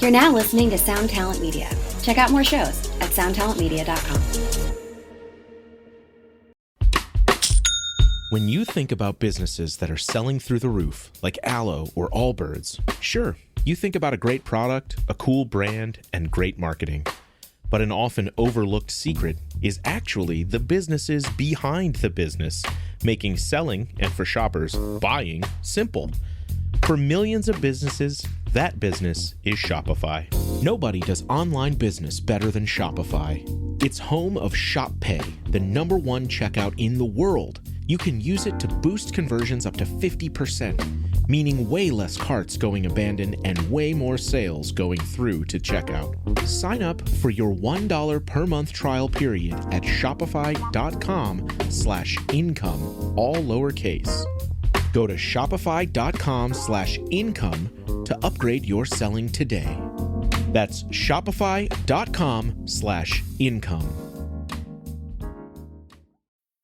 You're now listening to Sound Talent Media. Check out more shows at soundtalentmedia.com. When you think about businesses that are selling through the roof, like Aloe or Allbirds, sure, you think about a great product, a cool brand, and great marketing. But an often overlooked secret is actually the businesses behind the business, making selling, and for shoppers, buying, simple. For millions of businesses, that business is Shopify. Nobody does online business better than Shopify. It's home of Shop Pay, the #1 checkout in the world. You can use it to boost conversions up to 50%, meaning way less carts going abandoned and way more sales going through to checkout. Sign up for your $1 per month trial period at shopify.com/income, all lowercase. Go to shopify.com/income to upgrade your selling today. That's shopify.com/income.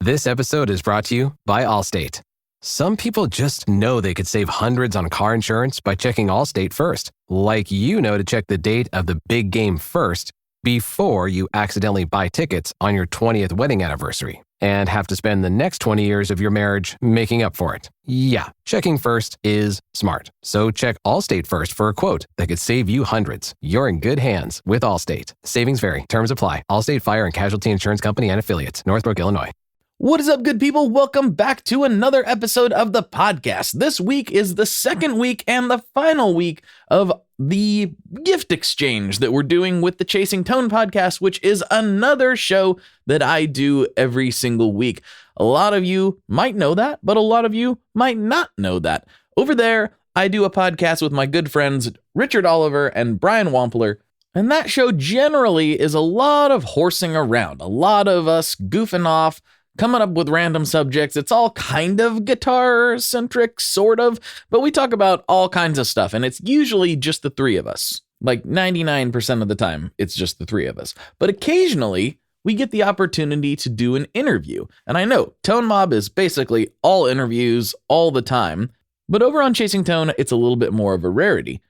This episode is brought to you by Allstate. Some people just know they could save hundreds on car insurance by checking Allstate first, like you know to check the date of the big game first before you accidentally buy tickets on your 20th wedding anniversary and have to spend the next 20 years of your marriage making up for it. Yeah, checking first is smart. So check Allstate first for a quote that could save you hundreds. You're in good hands with Allstate. Savings vary. Terms apply. Allstate Fire and Casualty Insurance Company and Affiliates. Northbrook, Illinois. What is up, good people? Welcome back to another episode of the podcast. This week is the second week and the final week of the gift exchange that we're doing with the Chasing Tone podcast, which is another show that I do every single week. A lot of you might know that, but a lot of you might not know that. Over there, I do a podcast with my good friends Richard Oliver and Brian Wampler, and that show generally is a lot of horsing around, a lot of us goofing off, coming up with random subjects. It's all kind of guitar-centric, sort of, but we talk about all kinds of stuff, and it's usually just the three of us. Like 99% of the time, it's just the three of us. But occasionally, we get the opportunity to do an interview. And I know, Tone Mob is basically all interviews all the time, but over on Chasing Tone, it's a little bit more of a rarity.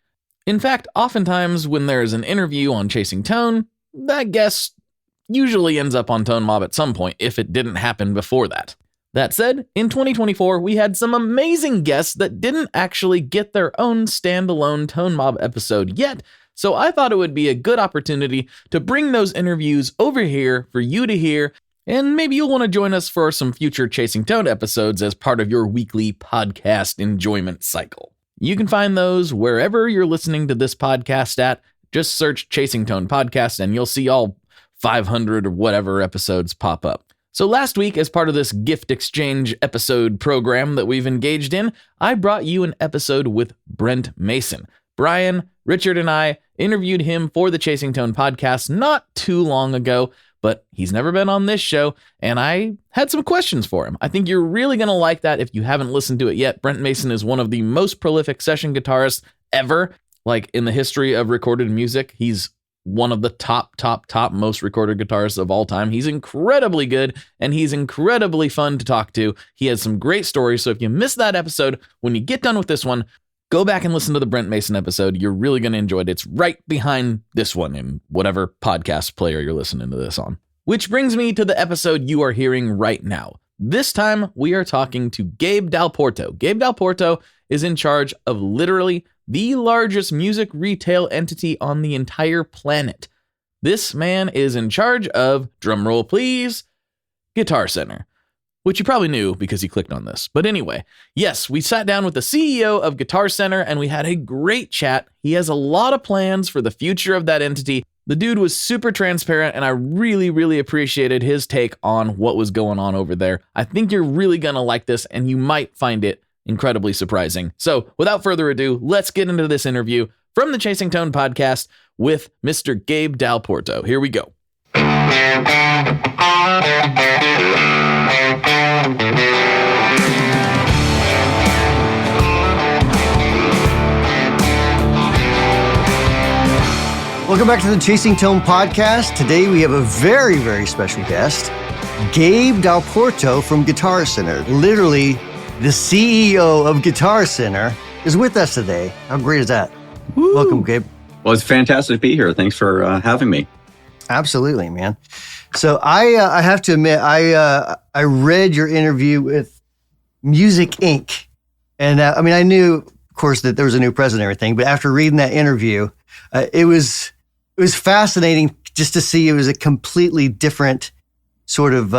In fact, oftentimes when there's an interview on Chasing Tone, that guest usually ends up on Tone Mob at some point if it didn't happen before that. That said, in 2024, we had some amazing guests that didn't actually get their own standalone Tone Mob episode yet, so I thought it would be a good opportunity to bring those interviews over here for you to hear, and maybe you'll want to join us for some future Chasing Tone episodes as part of your weekly podcast enjoyment cycle. You can find those wherever you're listening to this podcast at. Just search Chasing Tone Podcast and you'll see all 500 or whatever episodes pop up. So last week, as part of this gift exchange episode program that we've engaged in, I brought you an episode with Brent Mason. Brian, Richard, and I interviewed him for the Chasing Tone podcast not too long ago, but he's never been on this show, and I had some questions for him. I think you're really going to like that if you haven't listened to it yet. Brent Mason is one of the most prolific session guitarists ever, like in the history of recorded music. He's one of the top most recorded guitarists of all time. He's incredibly good, and he's incredibly fun to talk to. He has some great stories, so if you missed that episode, when you get done with this one, go back and listen to the Brent Mason episode. You're really going to enjoy it. It's right behind this one in whatever podcast player you're listening to this on. Which brings me to the episode you are hearing right now. This time, we are talking to Gabe Dalporto. Gabe Dalporto is in charge of literally the largest music retail entity on the entire planet. This man is in charge of, drumroll please, Guitar Center, which you probably knew because he clicked on this. But anyway, yes, we sat down with the CEO of Guitar Center and we had a great chat. He has a lot of plans for the future of that entity. The dude was super transparent, and I really appreciated his take on what was going on over there. I think you're really gonna like this, and you might find it incredibly surprising. So without further ado, let's get into this interview from the Chasing Tone podcast with Mr. Gabe Dalporto. Here we go. Welcome back to the Chasing Tone podcast. Today we have a very special guest, Gabe Dalporto from Guitar Center. Literally, the CEO of Guitar Center is with us today. How great is that? Woo. Welcome, Gabe. Well, it's fantastic to be here. Thanks for having me. Absolutely, man. So I have to admit, I read your interview with Music Inc. And I mean, I knew, of course, that there was a new president and everything, but after reading that interview, it was fascinating just to see it was a completely different sort of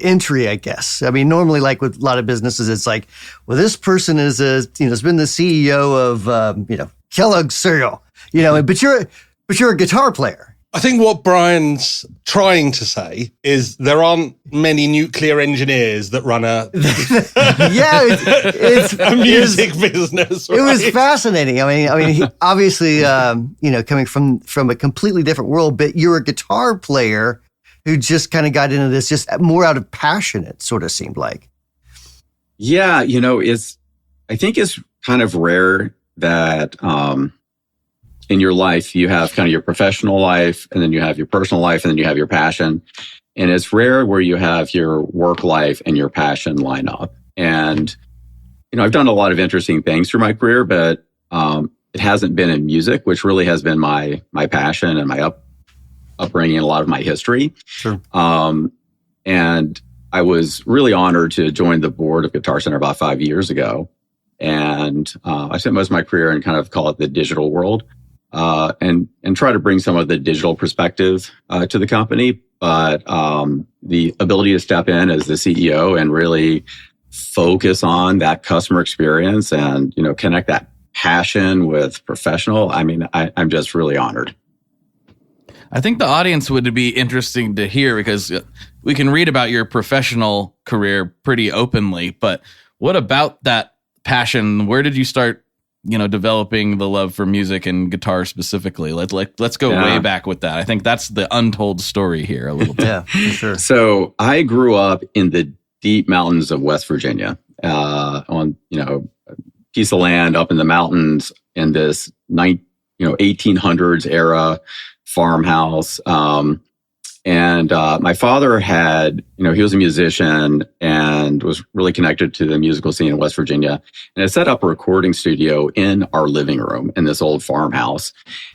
entry, I guess. I mean, normally, like with a lot of businesses, it's like, well, this person is has been the CEO of Kellogg's cereal, but you're a guitar player. I think what Brian's trying to say is there aren't many nuclear engineers that run a it's a music business. Right? It was fascinating. I mean, he, obviously, coming from a completely different world, but you're a guitar player who just kind of got into this just more out of passion. It sort of seemed like. Yeah, I think it's kind of rare that in your life you have kind of your professional life, and then you have your personal life, and then you have your passion. And it's rare where you have your work life and your passion line up. And I've done a lot of interesting things through my career, but it hasn't been in music, which really has been my passion and my upbringing and a lot of my history. Sure. And I was really honored to join the board of Guitar Center about 5 years ago. And I spent most of my career in kind of call it the digital world, and try to bring some of the digital perspective to the company. But the ability to step in as the CEO and really focus on that customer experience and, connect that passion with professional, I mean, I'm just really honored. I think the audience would be interesting to hear, because we can read about your professional career pretty openly, but what about that passion? Where did you start, developing the love for music and guitar specifically? Let's go way back with that. I think that's the untold story here a little bit. Yeah, for sure. So I grew up in the deep mountains of West Virginia, on, a piece of land up in the mountains in this 1800s era farmhouse. And my father had, he was a musician and was really connected to the musical scene in West Virginia, and had set up a recording studio in our living room in this old farmhouse.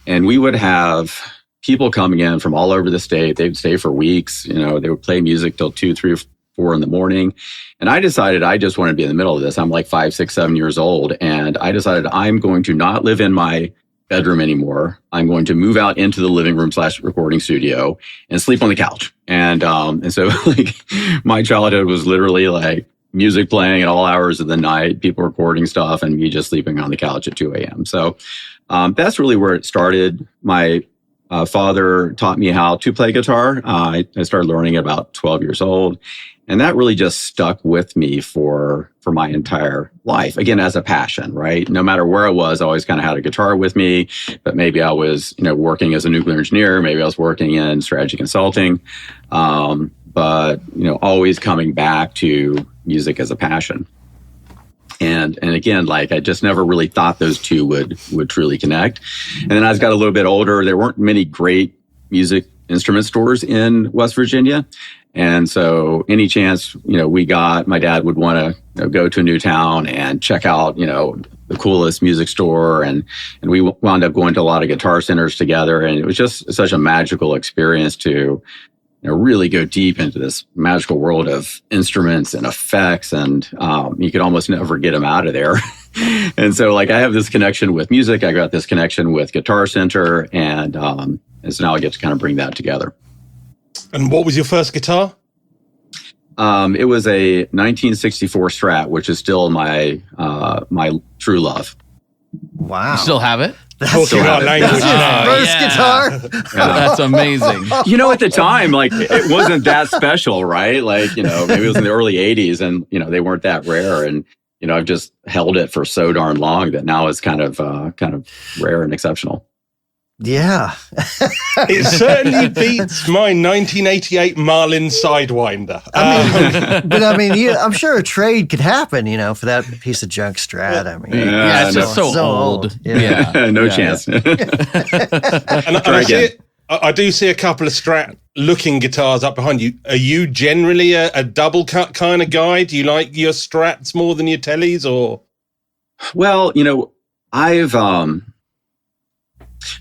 And we would have people coming in from all over the state. They'd stay for weeks. They would play music till 2, 3, 4 in the morning. And I decided I just wanted to be in the middle of this. I'm like 5, 6, 7 years old. And I decided I'm going to not live in my bedroom anymore. I'm going to move out into the living room / recording studio and sleep on the couch. And so like my childhood was literally like music playing at all hours of the night, people recording stuff, and me just sleeping on the couch at 2 a.m. So that's really where it started. My father taught me how to play guitar. I started learning at about 12 years old. And that really just stuck with me for my entire life. Again, as a passion, right? No matter where I was, I always kind of had a guitar with me. But maybe I was, working as a nuclear engineer. Maybe I was working in strategy consulting. But always coming back to music as a passion. And again, like I just never really thought those two would truly connect. And then as I got a little bit older, there weren't many great music instrument stores in West Virginia. And so any chance, we got, my dad would want to go to a new town and check out, the coolest music store. And we wound up going to a lot of guitar centers together. And it was just such a magical experience to really go deep into this magical world of instruments and effects. And you could almost never get them out of there. And so like I have this connection with music. I got this connection with Guitar Center. And so now I get to kind of bring that together. And what was your first guitar? It was a 1964 Strat, which is still my true love. Wow. You still have it? That's first guitar. That's amazing. At the time, like it wasn't that special, right? Like, maybe it was in the early 80s and, they weren't that rare. And, I've just held it for so darn long that now it's kind of rare and exceptional. Yeah. It certainly beats my 1988 Marlin Sidewinder. I'm sure a trade could happen, for that piece of junk Strat. I mean, it's just so old. Yeah. No chance. I do see a couple of Strat-looking guitars up behind you. Are you generally a double cut kind of guy? Do you like your Strats more than your Tellys, or? Well, I've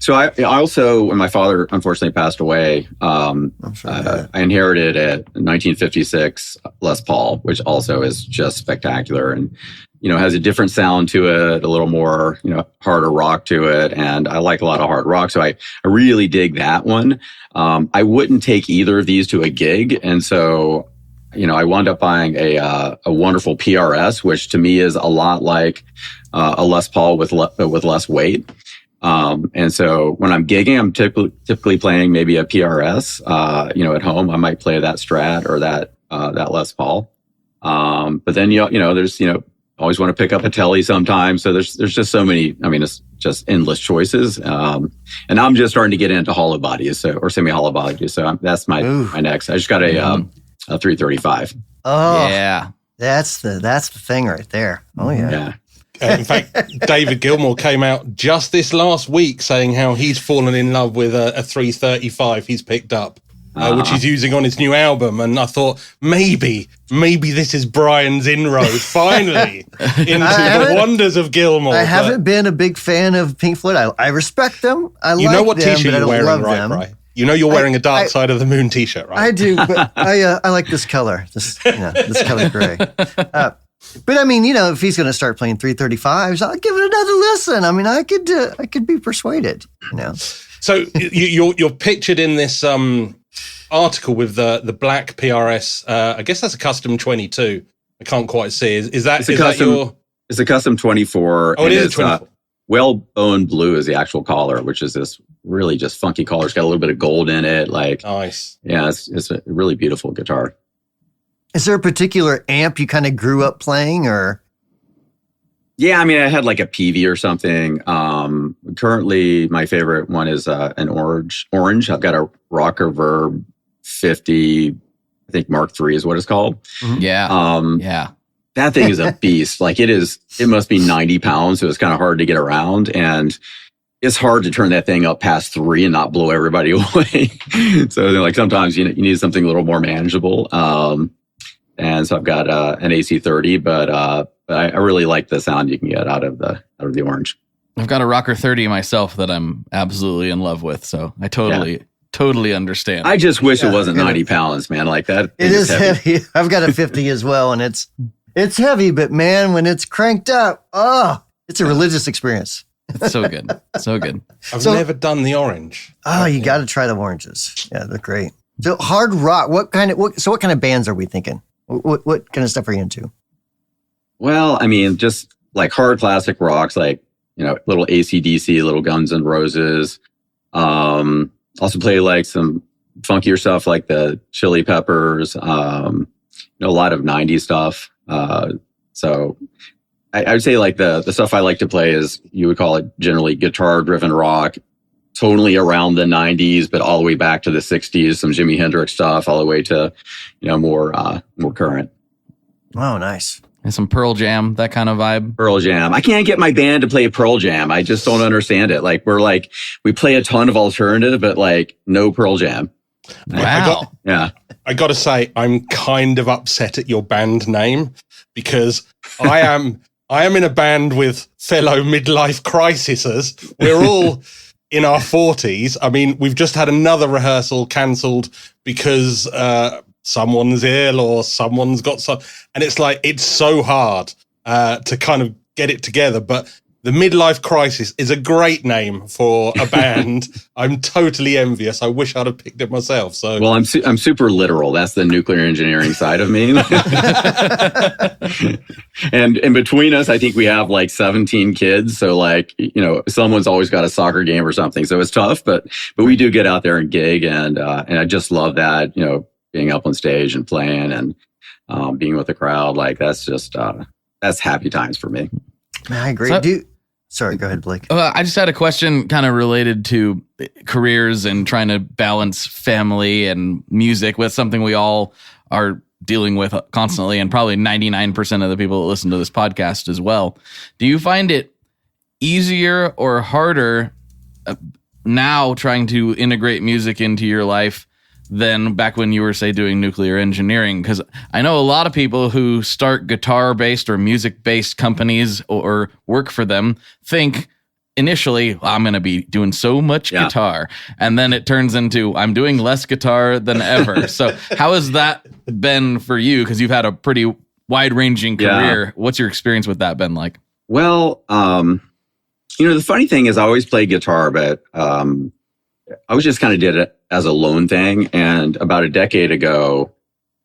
So I also, when my father unfortunately passed away, I inherited a 1956 Les Paul, which also is just spectacular and, has a different sound to it, a little more, harder rock to it. And I like a lot of hard rock. So I really dig that one. I wouldn't take either of these to a gig. And so, I wound up buying a wonderful PRS, which to me is a lot like a Les Paul with less weight. And so when I'm gigging, I'm typically playing maybe a PRS. At home, I might play that Strat or that Les Paul. But then there's always want to pick up a Tele sometimes. So there's just so many. I mean, it's just endless choices. And I'm just starting to get into hollow bodies, or semi hollow bodies. So that's my next. I just got a 335. Oh yeah, that's the thing right there. Oh yeah. In fact, David Gilmour came out just this last week saying how he's fallen in love with a 335 he's picked up, which he's using on his new album. And I thought maybe this is Brian's inroad finally into the wonders of Gilmour. I haven't been a big fan of Pink Floyd. I respect them. I like what them, t-shirt but I you're don't wearing, love right, them. right? You're wearing a Dark Side of the Moon t-shirt, right? I do, but I like this color. This color gray. But I mean, if he's going to start playing 335s, I'll give it another listen. I mean, I could be persuaded. So you're pictured in this article with the black PRS. I guess that's a custom 22. I can't quite see. Is that your? It's a custom 24. Oh, it is a 24. Well-boned blue is the actual collar, which is this really just funky collar. It's got a little bit of gold in it. Like, nice. Yeah, it's a really beautiful guitar. Is there a particular amp you kind of grew up playing, or? Yeah, I mean, I had like a PV or something. Currently, my favorite one is an orange. I've got a Rocker Verb 50. I think Mark III is what it's called. Mm-hmm. Yeah. Yeah. That thing is a beast. Like it must be 90 pounds. So it's kind of hard to get around. And it's hard to turn that thing up past 3 and not blow everybody away. So like sometimes you need something a little more manageable. And so I've got an AC30, but I really like the sound you can get out of the orange. I've got a Rocker 30 myself that I'm absolutely in love with. So I totally understand. I just wish it wasn't 90 pounds, man. Like that. It is heavy. I've got a 50 as well, and it's heavy, but man, when it's cranked up, it's a religious experience. It's so good. So good. I've never done the orange. Oh, you got to try the oranges. Yeah, they're great. So hard rock, what kind of bands are we thinking? What kind of stuff are you into? Well, I mean, just like hard classic rocks, like, little AC/DC, little Guns N' Roses. Also play like some funkier stuff like the Chili Peppers, a lot of 90s stuff. So I would say like the stuff I like to play is, you would call it generally guitar driven rock, totally around the 90s, but all the way back to the 60s, some Jimi Hendrix stuff, all the way to, more current. Oh, nice. And some Pearl Jam, that kind of vibe. Pearl Jam. I can't get my band to play Pearl Jam. I just don't understand it. Like we play a ton of alternative, but like no Pearl Jam. Wow. I got to say, I'm kind of upset at your band name, because I am in a band with fellow midlife crisisers. We're all in our 40s. I mean, we've just had another rehearsal cancelled because someone's ill or someone's got some, and it's like, it's so hard to kind of get it together. But the Midlife Crisis is a great name for a band. I'm totally envious. I wish I'd have picked it myself. So, well, I'm super literal. That's the nuclear engineering side of me. And between us, I think we have like 17 kids. So like, someone's always got a soccer game or something. So it's tough, but we do get out there and gig, and I just love that, being up on stage and playing and being with the crowd. Like that's just that's happy times for me. I agree. Sorry, go ahead, Blake. I just had a question kind of related to careers and trying to balance family and music with something we all are dealing with constantly, and probably 99% of the people that listen to this podcast as well. Do you find it easier or harder now trying to integrate music into your life than back when you were, say, doing nuclear engineering? Because I know a lot of people who start guitar-based or music-based companies or work for them think initially, I'm going to be doing so much guitar. And then it turns into, I'm doing less guitar than ever. So how has that been for you? Because you've had a pretty wide-ranging career. Yeah. What's your experience with that been like? Well, the funny thing is I always played guitar, but I was just kind of did it as a lone thing. And about a decade ago,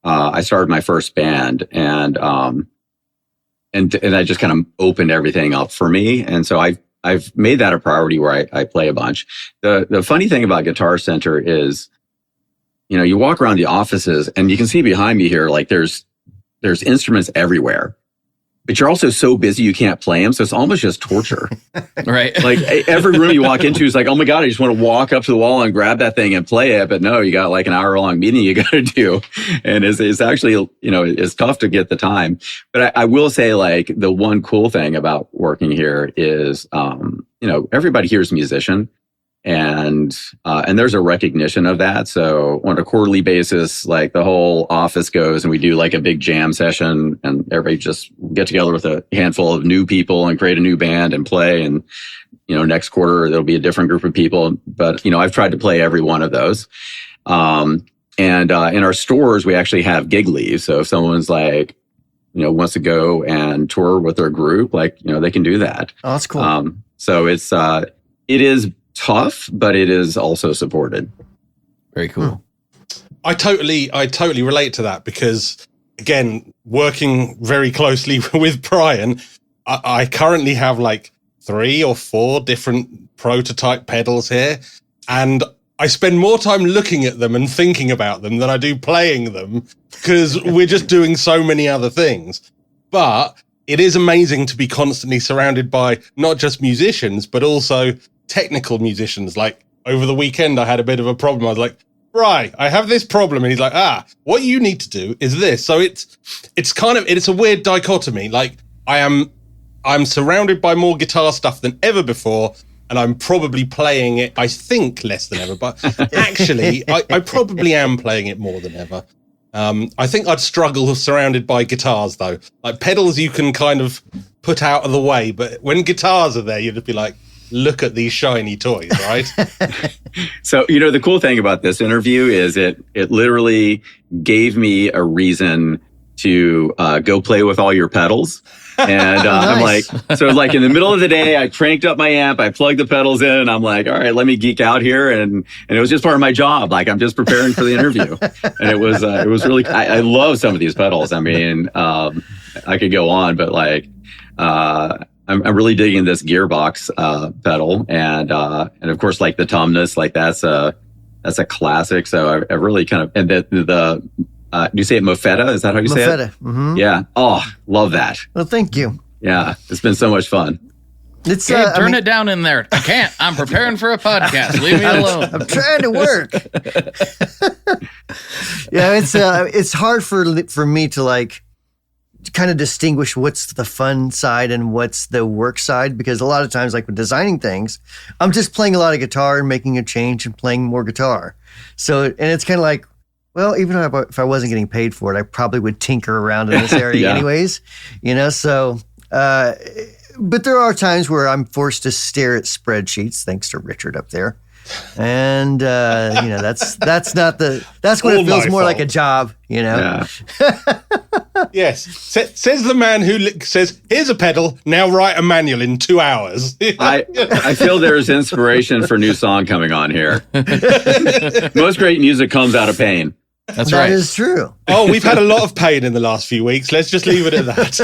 I started my first band, and I just kind of opened everything up for me. And so I've made that a priority where I play a bunch. The funny thing about Guitar Center is, you walk around the offices and you can see behind me here, like there's instruments everywhere, but you're also so busy you can't play them. So it's almost just torture. Right. Like every room you walk into is like, oh my God, I just want to walk up to the wall and grab that thing and play it. But no, you got like an hour-long meeting you got to do. And it's actually, it's tough to get the time. But I will say, like, the one cool thing about working here is, everybody here is a musician. And there's a recognition of that. So on a quarterly basis, like the whole office goes and we do like a big jam session, and everybody just get together with a handful of new people and create a new band and play. And, next quarter there'll be a different group of people. But, I've tried to play every one of those. And in our stores, we actually have gig leave. So if someone's like, wants to go and tour with their group, like, they can do that. Oh, that's cool. So it is tough, but it is also supported. Very cool. I totally relate to that because, again, working very closely with Brian, I currently have like 3 or 4 different prototype pedals here, and I spend more time looking at them and thinking about them than I do playing them because we're just doing so many other things. But it is amazing to be constantly surrounded by not just musicians, but also technical musicians. Like over the weekend, I had a bit of a problem. I was like, right, I have this problem. And he's like, what you need to do is this. So it's a weird dichotomy. Like I'm surrounded by more guitar stuff than ever before. And I'm probably playing it, I think, less than ever. But actually, I probably am playing it more than ever. I think I'd struggle surrounded by guitars, though. Like pedals you can kind of put out of the way. But when guitars are there, you'd just be like, look at these shiny toys, right? So, the cool thing about this interview is it literally gave me a reason to go play with all your pedals. And Nice. I'm like, so like in the middle of the day, I cranked up my amp, I plugged the pedals in, and I'm like, all right, let me geek out here. And it was just part of my job. Like I'm just preparing for the interview. And it was really, I love some of these pedals. I mean, I could go on, but like, I'm really digging this gearbox pedal, and of course, like the Tumnus, like that's a classic. So I really kind of, and the do you say it Mofetta? Is that how you say it? Mofetta. Mm-hmm. Yeah. Oh, love that. Well, thank you. Yeah, it's been so much fun. It's Gabe, turn it down in there. I can't. I'm preparing for a podcast. Leave me alone. I'm trying to work. Yeah, it's hard for me to like kind of distinguish what's the fun side and what's the work side, because a lot of times, like with designing things, I'm just playing a lot of guitar and making a change and playing more guitar. So, and it's kind of like, well, even if I wasn't getting paid for it, I probably would tinker around in this area anyways, so, but there are times where I'm forced to stare at spreadsheets, thanks to Richard up there. And, that's when it feels more like a job, Yeah. Yes. Says the man who says, here's a pedal, now write a manual in 2 hours. I feel there's inspiration for a new song coming on here. Most great music comes out of pain. That's right. That is true. Oh, we've had a lot of pain in the last few weeks. Let's just leave it at that.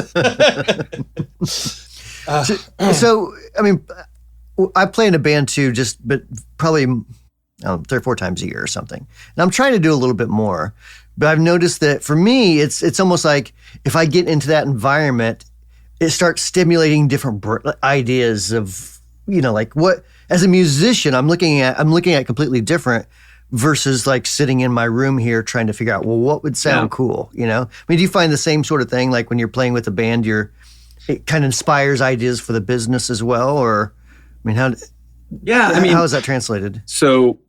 So, I mean, I play in a band too, but probably 3 or 4 times a year or something. And I'm trying to do a little bit more. But I've noticed that for me, it's almost like if I get into that environment, it starts stimulating different ideas of, like what, as a musician, I'm looking at completely different versus like sitting in my room here trying to figure out, well, what would sound cool, I mean, do you find the same sort of thing? Like when you're playing with a band, it kind of inspires ideas for the business as well? Or, I mean, how is that translated? So,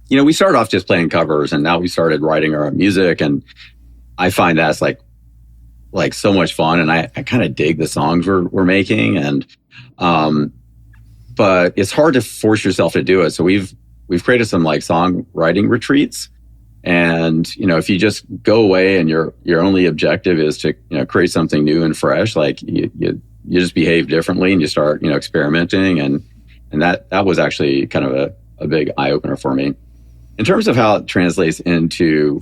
we started off just playing covers, and now we started writing our own music. And I find that's like like so much fun, and I kind of dig the songs we're making, and but it's hard to force yourself to do it. So we've created some like songwriting retreats, and if you just go away and your only objective is to create something new and fresh, like you just behave differently and you start experimenting, and that was actually kind of a big eye opener for me in terms of how it translates into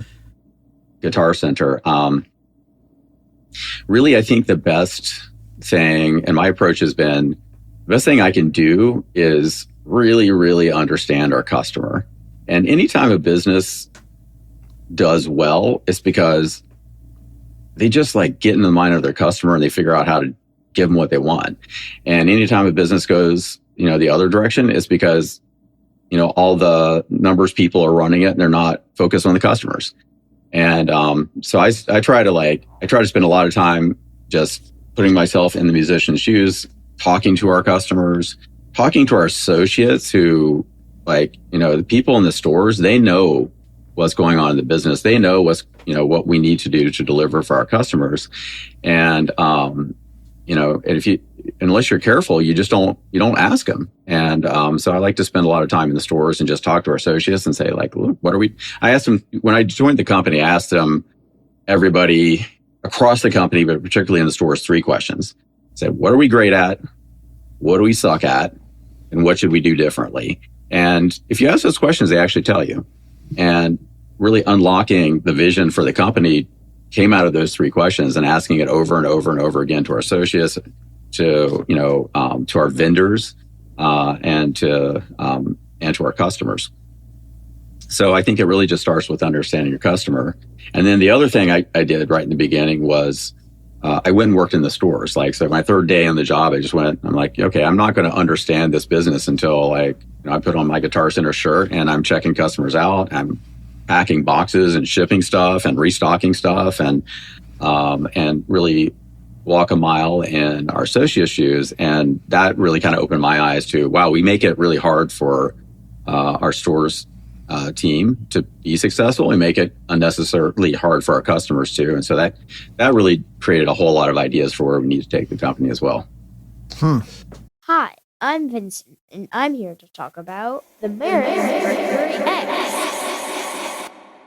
Guitar Center. Really, I think the best thing, and my approach has been, the best thing I can do is really, really understand our customer. And anytime a business does well, it's because they just like get in the mind of their customer and they figure out how to give them what they want. And anytime a business goes, the other direction, it's because, all the numbers people are running it and they're not focused on the customers. And so I try to spend a lot of time just putting myself in the musician's shoes, talking to our customers, talking to our associates who, the people in the stores, they know what's going on in the business. They know what we need to do to deliver for our customers. And, unless you're careful, you don't ask them. And so I like to spend a lot of time in the stores and just talk to our associates and say, like, look, I asked them, when I joined the company, I asked them, everybody across the company, but particularly in the stores, 3 questions. I said, what are we great at? What do we suck at? And what should we do differently? And if you ask those questions, they actually tell you. And really unlocking the vision for the company came out of those 3 questions, and asking it over and over and over again to our associates, to our vendors, and to our customers. So I think it really just starts with understanding your customer. And then the other thing I did right in the beginning was I went and worked in the stores. So my 3rd day on the job, I'm like, okay, I'm not going to understand this business until I put on my Guitar Center shirt and I'm checking customers out. I'm packing boxes and shipping stuff and restocking stuff, and really walk a mile in our associate shoes. And that really kind of opened my eyes to, wow, we make it really hard for our stores team to be successful. We make it unnecessarily hard for our customers too. And so that really created a whole lot of ideas for where we need to take the company as well. Hi, I'm Vincent, and I'm here to talk about the Merit Mercury X.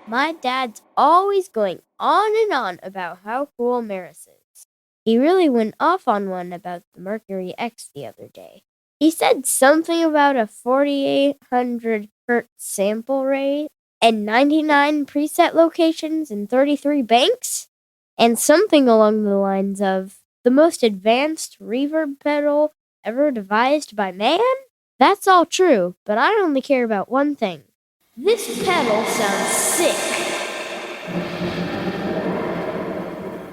My dad's always going on and on about how cool Maris is. He really went off on one about the Mercury X the other day. He said something about a 4,800 hertz sample rate and 99 preset locations and 33 banks, and something along the lines of the most advanced reverb pedal ever devised by man? That's all true, but I only care about one thing. This pedal sounds sick.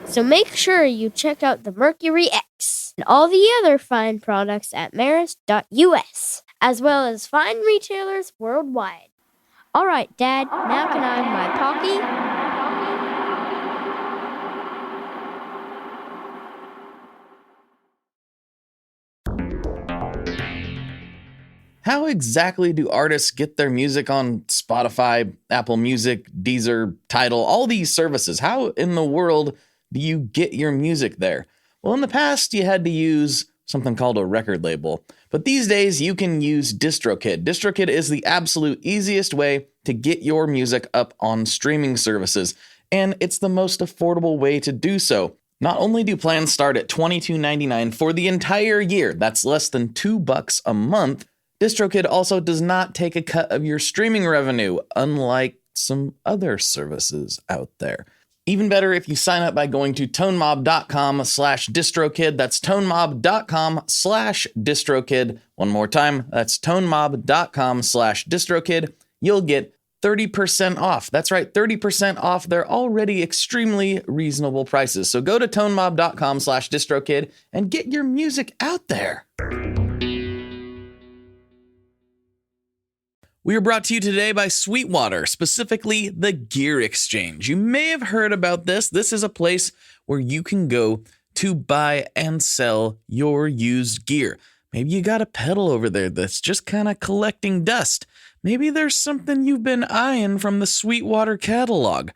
So make sure you check out the Mercury X and all the other fine products at maris.us, as well as fine retailers worldwide. All right, Dad, now can I have my Pocky? How exactly do artists get their music on Spotify, Apple Music, Deezer, Tidal, all these services? How in the world do you get your music there? Well, in the past, you had to use something called a record label. But these days, you can use DistroKid. DistroKid is the absolute easiest way to get your music up on streaming services. And it's the most affordable way to do so. Not only do plans start at $22.99 for the entire year, that's less than $2 a month, DistroKid also does not take a cut of your streaming revenue, unlike some other services out there. Even better if you sign up by going to tonemob.com/distrokid. That's tonemob.com/distrokid. One more time, that's tonemob.com/distrokid. You'll get 30% off. That's right, 30% off their already extremely reasonable prices. So go to tonemob.com/distrokid and get your music out there. We are brought to you today by Sweetwater, specifically the Gear Exchange. You may have heard about this. This is a place where you can go to buy and sell your used gear. Maybe you got a pedal over there that's just kind of collecting dust. Maybe there's something you've been eyeing from the Sweetwater catalog.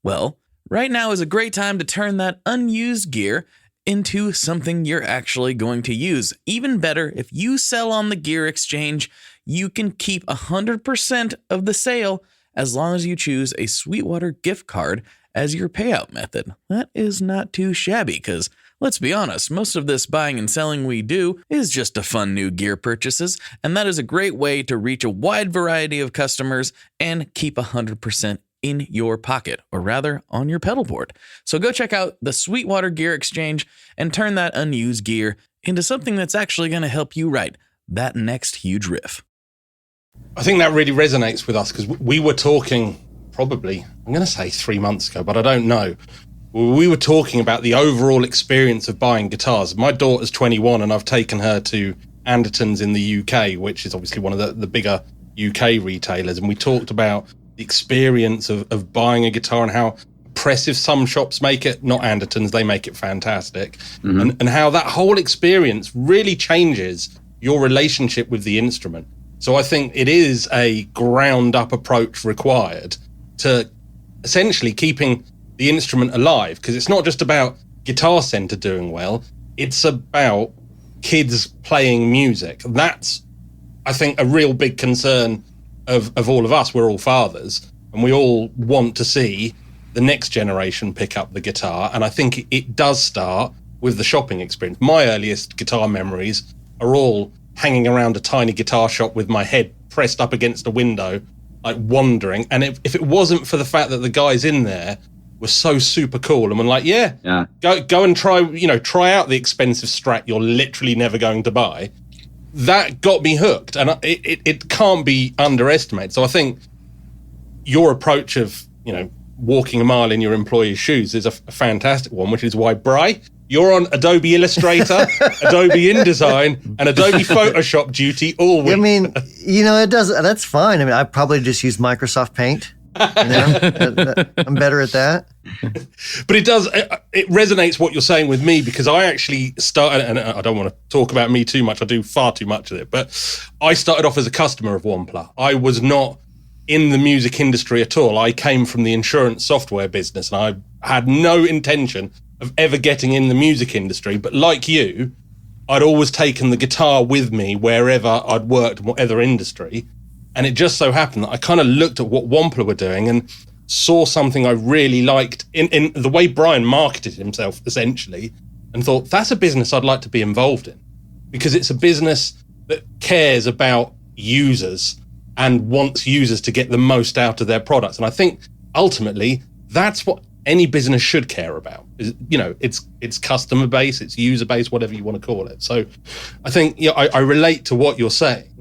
Well, right now is a great time to turn that unused gear into something you're actually going to use. Even better, if you sell on the gear exchange, you can keep 100% of the sale as long as you choose a Sweetwater gift card as your payout method. That is not too shabby because, let's be honest, most of this buying and selling we do is just to fund new gear purchases, and that is a great way to reach a wide variety of customers and keep 100% in your pocket, or rather on your pedal board. So go check out the Sweetwater Gear Exchange and turn that unused gear into something that's actually going to help you write that next huge riff. I think that really resonates with us because we were talking probably, I'm going to say 3 months ago, but I don't know. We were talking about the overall experience of buying guitars. My daughter's 21 and I've taken her to Anderton's in the UK, which is obviously one of the bigger UK retailers. And we talked about the experience of buying a guitar and how oppressive some shops make it. Not Anderton's, they make it fantastic. Mm-hmm. And how that whole experience really changes your relationship with the instrument. So I think it is a ground up approach required to essentially keeping the instrument alive, because it's not just about Guitar Center doing well, it's about kids playing music. That's, I think, a real big concern of all of us. We're all fathers and we all want to see the next generation pick up the guitar, and I think it does start with the shopping experience. My earliest guitar memories are all hanging around a tiny guitar shop with my head pressed up against a window, like wandering. And if it wasn't for the fact that the guys in there were so super cool and were like, yeah. Go and try out the expensive Strat you're literally never going to buy, that got me hooked. And it can't be underestimated. So I think your approach of, walking a mile in your employee's shoes is a fantastic one, which is why, Bri, you're on Adobe Illustrator, Adobe InDesign, and Adobe Photoshop duty all week. I mean, it does. That's fine. I mean, I probably just use Microsoft Paint. I'm better at that. But it resonates what you're saying with me, because I actually started, and I don't want to talk about me too much, I do far too much of it, but I started off as a customer of Wampler. I was not in the music industry at all. I came from the insurance software business, and I had no intention of ever getting in the music industry. But like you, I'd always taken the guitar with me wherever I'd worked in whatever industry. And it just so happened that I kind of looked at what Wampler were doing and saw something I really liked in the way Brian marketed himself, essentially, and thought, that's a business I'd like to be involved in, because it's a business that cares about users and wants users to get the most out of their products. And I think ultimately that's what any business should care about. It's customer base, it's user base, whatever you want to call it. So I think I relate to what you're saying.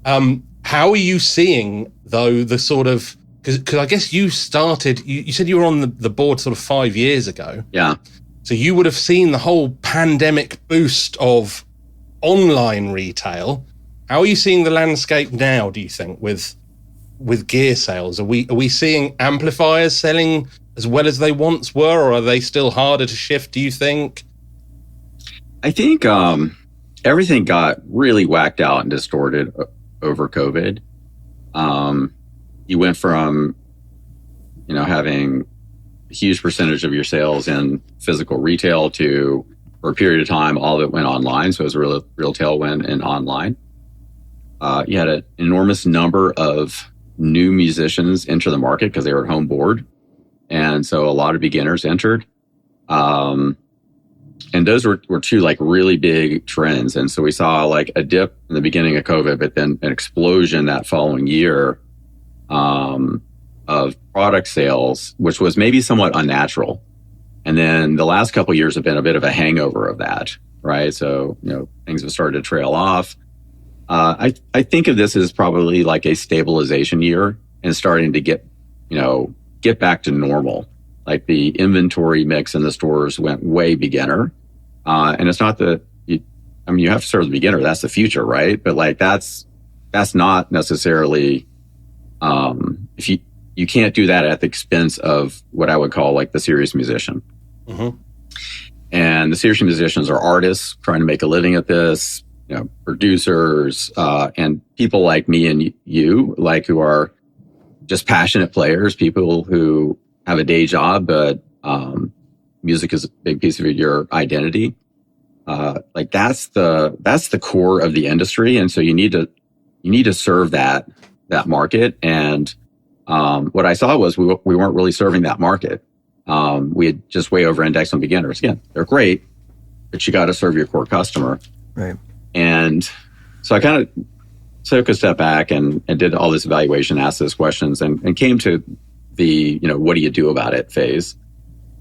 How are you seeing, though, the sort of, because I guess you started, you said you were on the board sort of 5 years ago. Yeah. So you would have seen the whole pandemic boost of online retail. How are you seeing the landscape now, do you think, with gear sales? Are we seeing amplifiers selling as well as they once were, or are they still harder to shift, do you think? I think everything got really whacked out and distorted over COVID. You went from, having a huge percentage of your sales in physical retail to, for a period of time, all of it went online. So it was a real tailwind in online. You had an enormous number of new musicians enter the market because they were at home bored. And so a lot of beginners entered. And those were two really big trends. And so we saw a dip in the beginning of COVID, but then an explosion that following year of product sales, which was maybe somewhat unnatural. And then the last couple of years have been a bit of a hangover of that, right? So, things have started to trail off. I think of this as probably like a stabilization year and starting to get back to normal. Like the inventory mix in the stores went way beginner. And it's not you have to start with the beginner. That's the future, right? But that's not necessarily, if you can't do that at the expense of what I would call the serious musician. Mm-hmm. And the serious musicians are artists trying to make a living at this, producers, and people like me and you, who are just passionate players, people who have a day job, but music is a big piece of your identity. Like that's the core of the industry, and so you need to serve that market. And what I saw was we weren't really serving that market. We had just way over indexed on beginners. Again, they're great, but you got to serve your core customer. Right. And so I kind of took a step back and did all this evaluation, asked those questions, and came to the, what do you do about it phase,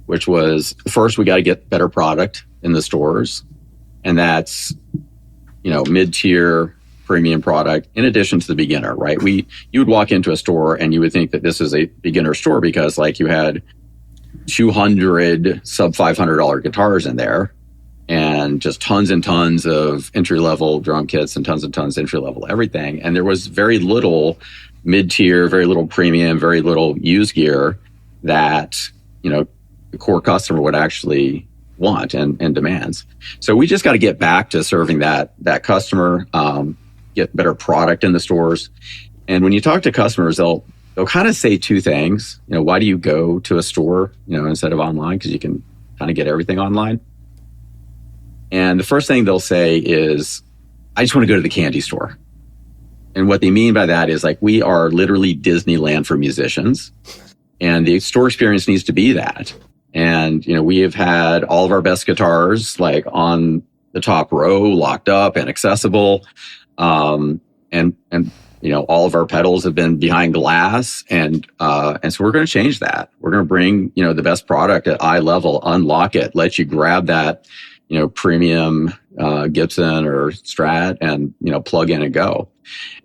which was first, we got to get better product in the stores. And that's, mid-tier premium product in addition to the beginner, right? You would walk into a store and you would think that this is a beginner store because like you had 200 sub $500 guitars in there and just tons and tons of entry-level drum kits and tons entry-level everything. And there was very little mid-tier, very little premium, very little used gear that, the core customer would actually want and demands. So we just got to get back to serving that customer, get better product in the stores. And when you talk to customers, they'll kind of say two things. Why do you go to a store, instead of online? Because you can kind of get everything online. And the first thing they'll say is, I just want to go to the candy store. And what they mean by that is like, we are literally Disneyland for musicians. And the store experience needs to be that. And, we have had all of our best guitars like on the top row, locked up and accessible. And all of our pedals have been behind glass. And so we're going to change that. We're going to bring, the best product at eye level, unlock it, let you grab that, premium Gibson or Strat and, plug in and go.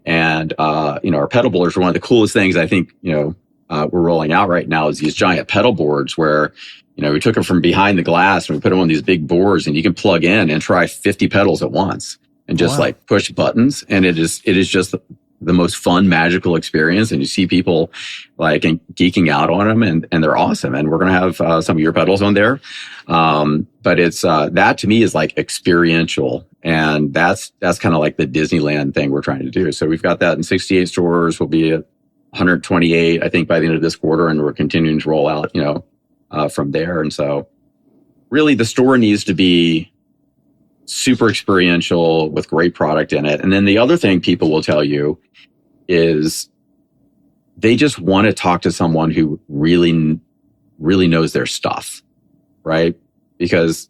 And, our pedal boards are one of the coolest things I think, we're rolling out right now is these giant pedal boards where, we took them from behind the glass and we put them on these big boards and you can plug in and try 50 pedals at once and just like push buttons. And it is just the most fun, magical experience. And you see people like geeking out on them and they're awesome. And we're going to have some of your pedals on there. But it's, that to me is like experiential. And that's kind of like the Disneyland thing we're trying to do. So we've got that in 68 stores. We'll be at 128, I think, by the end of this quarter. And we're continuing to roll out, from there. And so really the store needs to be super experiential with great product in it. And then the other thing people will tell you is they just want to talk to someone who really, really knows their stuff, right? Because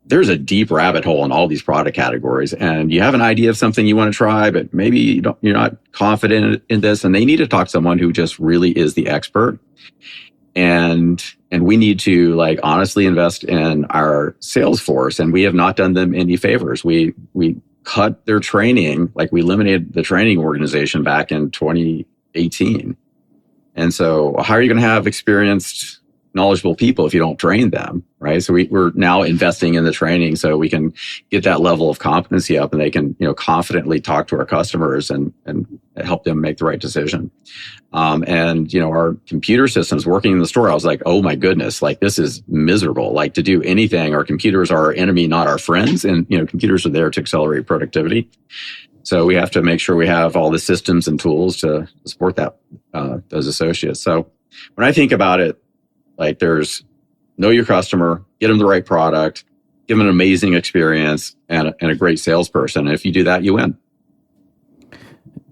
there's a deep rabbit hole in all these product categories and you have an idea of something you want to try, but maybe you're not confident in this, and they need to talk to someone who just really is the expert. And we need to like honestly invest in our sales force, and we have not done them any favors. We cut their training, like we eliminated the training organization back in 2018. And so how are you going to have experienced, knowledgeable people if you don't train them, right? So we're now investing in the training so we can get that level of competency up and they can, confidently talk to our customers and help them make the right decision. Our computer systems working in the store, I was like, oh my goodness, like this is miserable. Like to do anything, our computers are our enemy, not our friends. And, computers are there to accelerate productivity. So we have to make sure we have all the systems and tools to support that, those associates. So when I think about it, like there's know your customer, get them the right product, give them an amazing experience and a great salesperson. And if you do that, you win.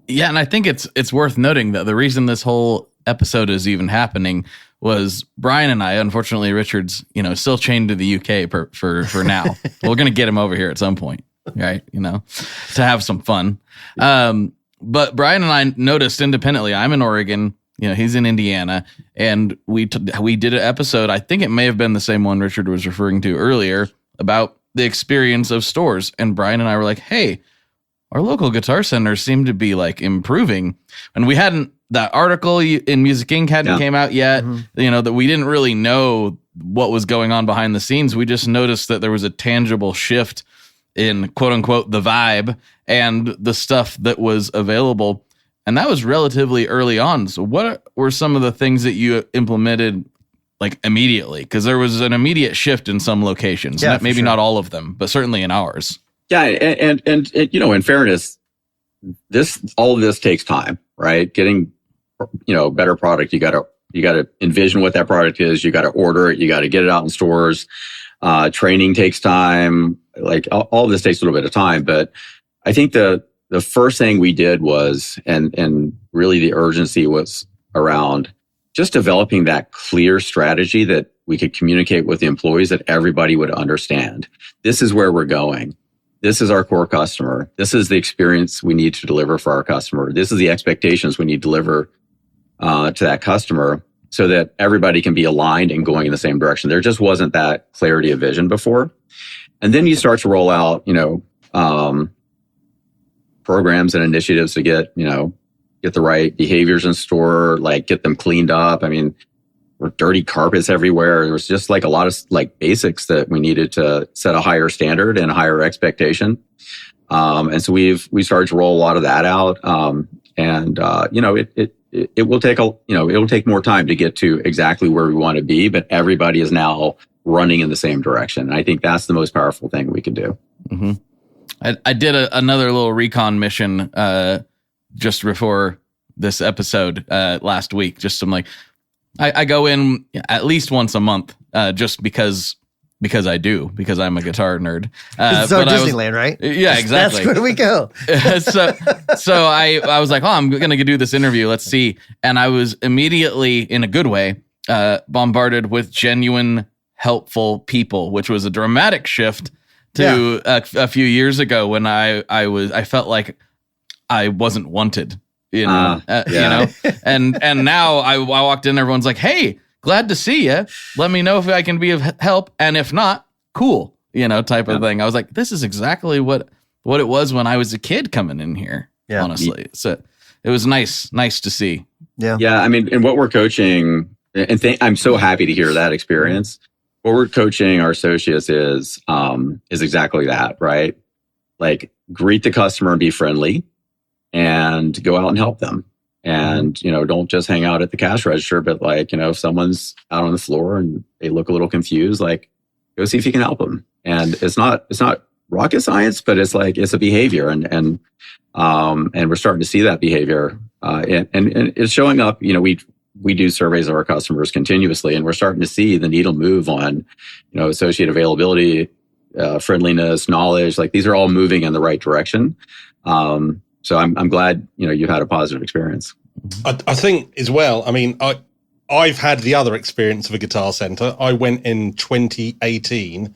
Yeah, and I think it's worth noting that the reason this whole episode is even happening was Brian and I, unfortunately, Richard's, still chained to the UK for now. We're going to get him over here at some point, right? To have some fun. But Brian and I noticed independently, I'm in Oregon, he's in Indiana, and we did an episode, I think it may have been the same one Richard was referring to earlier, about the experience of stores. And Brian and I were like, hey, our local guitar centers seem to be like improving. And we hadn't, that article in Music Inc. hadn't came out yet, that we didn't really know what was going on behind the scenes. We just noticed that there was a tangible shift in quote unquote the vibe and the stuff that was available. And that was relatively early on. So what were some of the things that you implemented like immediately? Because there was an immediate shift in some locations. Yeah, Maybe not all of them, but certainly in ours. Yeah. And in fairness, all of this takes time, right? Getting, better product, you got to envision what that product is. You got to order it. You got to get it out in stores. Training takes time. Like all of this takes a little bit of time. But I think the first thing we did was, and really the urgency was around just developing that clear strategy that we could communicate with the employees, that everybody would understand. This is where we're going. This is our core customer. This is the experience we need to deliver for our customer. This is the expectations we need to deliver to that customer, so that everybody can be aligned and going in the same direction. There just wasn't that clarity of vision before. And then you start to roll out, programs and initiatives to get the right behaviors in store, like get them cleaned up. I mean, there were dirty carpets everywhere. There was just like a lot of like basics that we needed to set a higher standard and a higher expectation. And so we started to roll a lot of that out. It will take more time to get to exactly where we want to be, but everybody is now running in the same direction. And I think that's the most powerful thing we can do. Mm-hmm. I did another little recon mission just before this episode last week. Just I go in at least once a month just because I'm a guitar nerd. It's our Disneyland, right? Yeah, exactly. That's where we go. so I was like, I'm going to do this interview. Let's see. And I was immediately, in a good way, bombarded with genuine, helpful people, which was a dramatic shift to a few years ago when I felt like I wasn't wanted, you know, and now I walked in, everyone's like, hey, glad to see you. Let me know if I can be of help. And if not, cool, type of thing. I was like, this is exactly what it was when I was a kid coming in here, honestly. So it was nice to see. Yeah. Yeah. I mean, and what we're coaching, I'm so happy to hear that experience. What we're coaching our associates is exactly that, right? Like, greet the customer and be friendly and go out and help them. And, don't just hang out at the cash register, but if someone's out on the floor and they look a little confused, go see if you can help them. And it's not rocket science, but it's a behavior. And we're starting to see that behavior. And it's showing up. We do surveys of our customers continuously, and we're starting to see the needle move on, associate availability, friendliness, knowledge. Like, these are all moving in the right direction. So I'm glad, you've had a positive experience. I think as well, I mean, I've had the other experience of a guitar center. I went in 2018.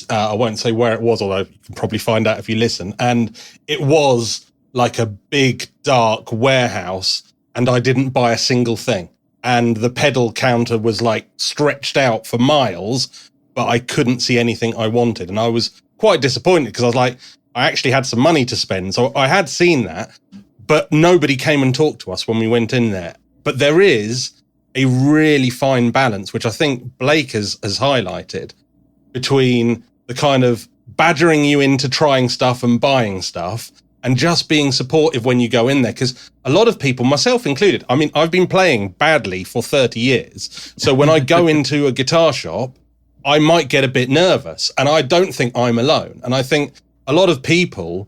I won't say where it was, although you can probably find out if you listen. And it was like a big, dark warehouse, and I didn't buy a single thing. And the pedal counter was stretched out for miles, but I couldn't see anything I wanted. And I was quite disappointed because I was like, I actually had some money to spend. So I had seen that, but nobody came and talked to us when we went in there. But there is a really fine balance, which I think Blake has highlighted, between the kind of badgering you into trying stuff and buying stuff and just being supportive when you go in there. Because a lot of people, myself included, I mean, I've been playing badly for 30 years. So when I go into a guitar shop, I might get a bit nervous, and I don't think I'm alone. And I think a lot of people,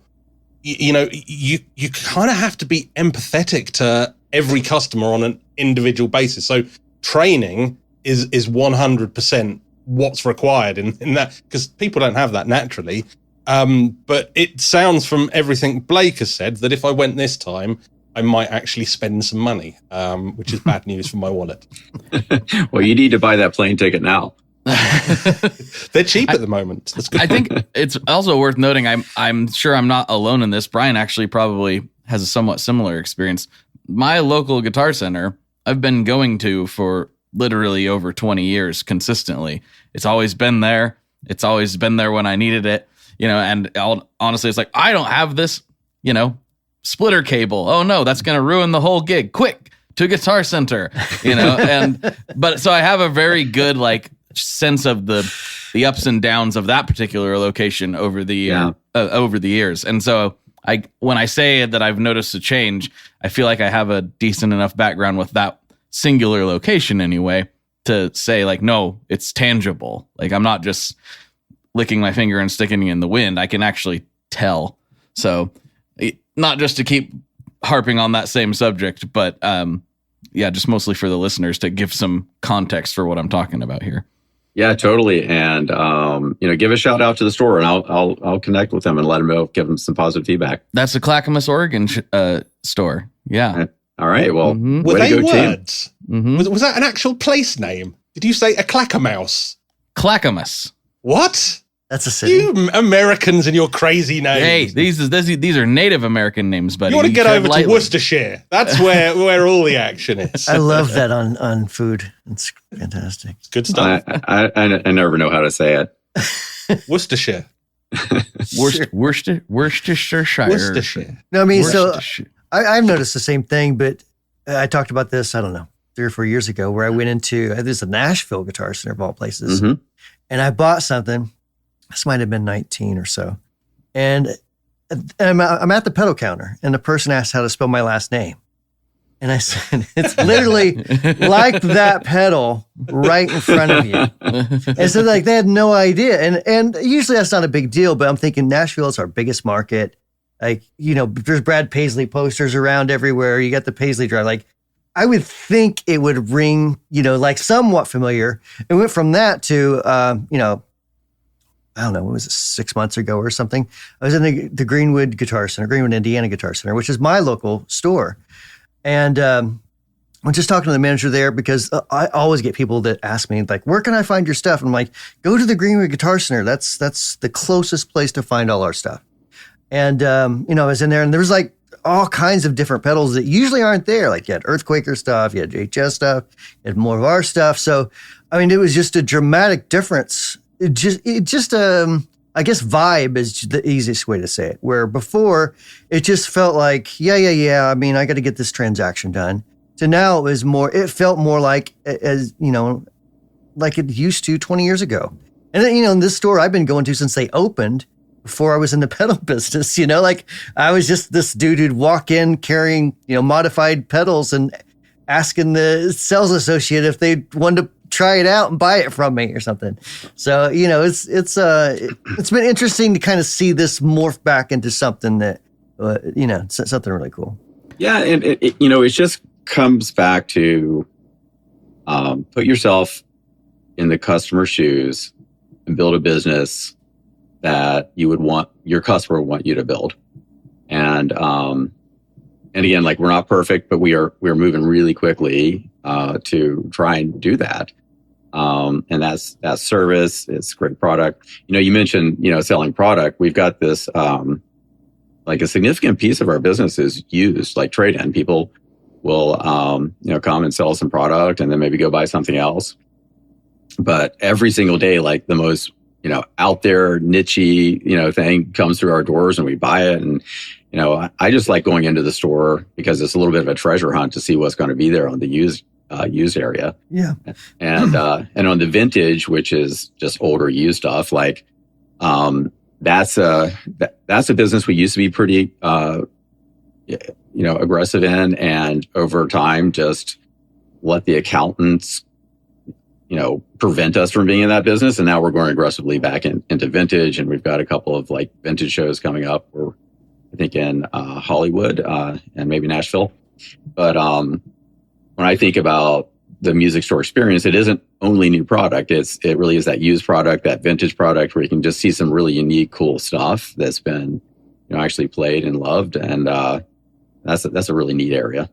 you kind of have to be empathetic to every customer on an individual basis. So training is 100% what's required in that, because people don't have that naturally. But it sounds from everything Blake has said that if I went this time, I might actually spend some money, which is bad news for my wallet. Well, you need to buy that plane ticket now. They're cheap at the moment. That's good. I think it's also worth noting, I'm sure I'm not alone in this. Brian actually probably has a somewhat similar experience. My local guitar center, I've been going to for literally over 20 years consistently. It's always been there. It's always been there when I needed it, and honestly, it's like, I don't have this, splitter cable. Oh no, that's going to ruin the whole gig. Quick to Guitar Center, but so I have a very good, sense of the ups and downs of that particular location over the years. And so when I say that I've noticed a change, I feel like I have a decent enough background with that singular location anyway to say no, it's tangible. I'm not just licking my finger and sticking it in the wind. I can actually tell. So not just to keep harping on that same subject, but yeah, just mostly for the listeners to give some context for what I'm talking about here. Yeah, totally. And, give a shout out to the store, and I'll connect with them and let them know, give them some positive feedback. That's the Clackamas, Oregon store. Yeah. All right. Well, were way they to go, words? Mm-hmm. Was that an actual place name? Did you say a Clackamouse? Clackamas. What? That's a city. You Americans and your crazy names. Hey, these are Native American names, buddy. You want to get tread over lightly. to Worcestershire. That's where all the action is. I love that on food. It's fantastic. It's good stuff. I never know how to say it. Worcestershire. Worcestershire. Worcestershire. No, I mean, so Worcestershire. I've noticed the same thing, but I talked about this, I don't know, 3 or 4 years ago, where I went into, this is a Nashville Guitar Center of all places, Mhm. and I bought something. This might have been 19 or so. And I'm at the pedal counter, and the person asked how to spell my last name. And I said, it's literally like that pedal right in front of you. And so like they had no idea. And usually that's not a big deal, but I'm thinking Nashville is our biggest market. Like, there's Brad Paisley posters around everywhere. You got the Paisley drive. Like, I would think it would ring, like somewhat familiar. It went from that to, I don't know, what was it, 6 months ago or something? I was in the Greenwood Guitar Center, Greenwood, Indiana Guitar Center, which is my local store. And I'm just talking to the manager there because I always get people that ask me, like, where can I find your stuff? And I'm like, go to the Greenwood Guitar Center. That's the closest place to find all our stuff. And, I was in there, and there was like all kinds of different pedals that usually aren't there. Like you had Earthquaker stuff, you had HS stuff, you had more of our stuff. So, I mean, it was just a dramatic difference. I guess vibe is the easiest way to say it. Where before it just felt like, yeah. I mean, I got to get this transaction done. So now it felt more like, like it used to 20 years ago. And then, in this store I've been going to since they opened, before I was in the pedal business, like I was just this dude who'd walk in carrying, modified pedals and asking the sales associate if they wanted to try it out and buy it from me or something. So, it's been interesting to kind of see this morph back into something that, something really cool. Yeah. And it just comes back to put yourself in the customer's shoes and build a business that your customer would want you to build. And again, like, we're not perfect, but we're moving really quickly to try and do that. And that's service. It's great product. You mentioned, selling product. We've got this, like, a significant piece of our business is used, like trade-in. People will, come and sell some product and then maybe go buy something else. But every single day, like, the most, out there niche-y, thing comes through our doors and we buy it. And, I just like going into the store because it's a little bit of a treasure hunt to see what's going to be there on the used area. Yeah. And on the vintage, which is just older used stuff, like, that's a business we used to be pretty, aggressive in, and over time just let the accountants, prevent us from being in that business. And now we're going aggressively back into vintage. And we've got a couple of like vintage shows coming up. We're, I think, in Hollywood and maybe Nashville. But when I think about the music store experience, it isn't only new product. It really is that used product, that vintage product, where you can just see some really unique, cool stuff that's been, actually played and loved. And that's a really neat area.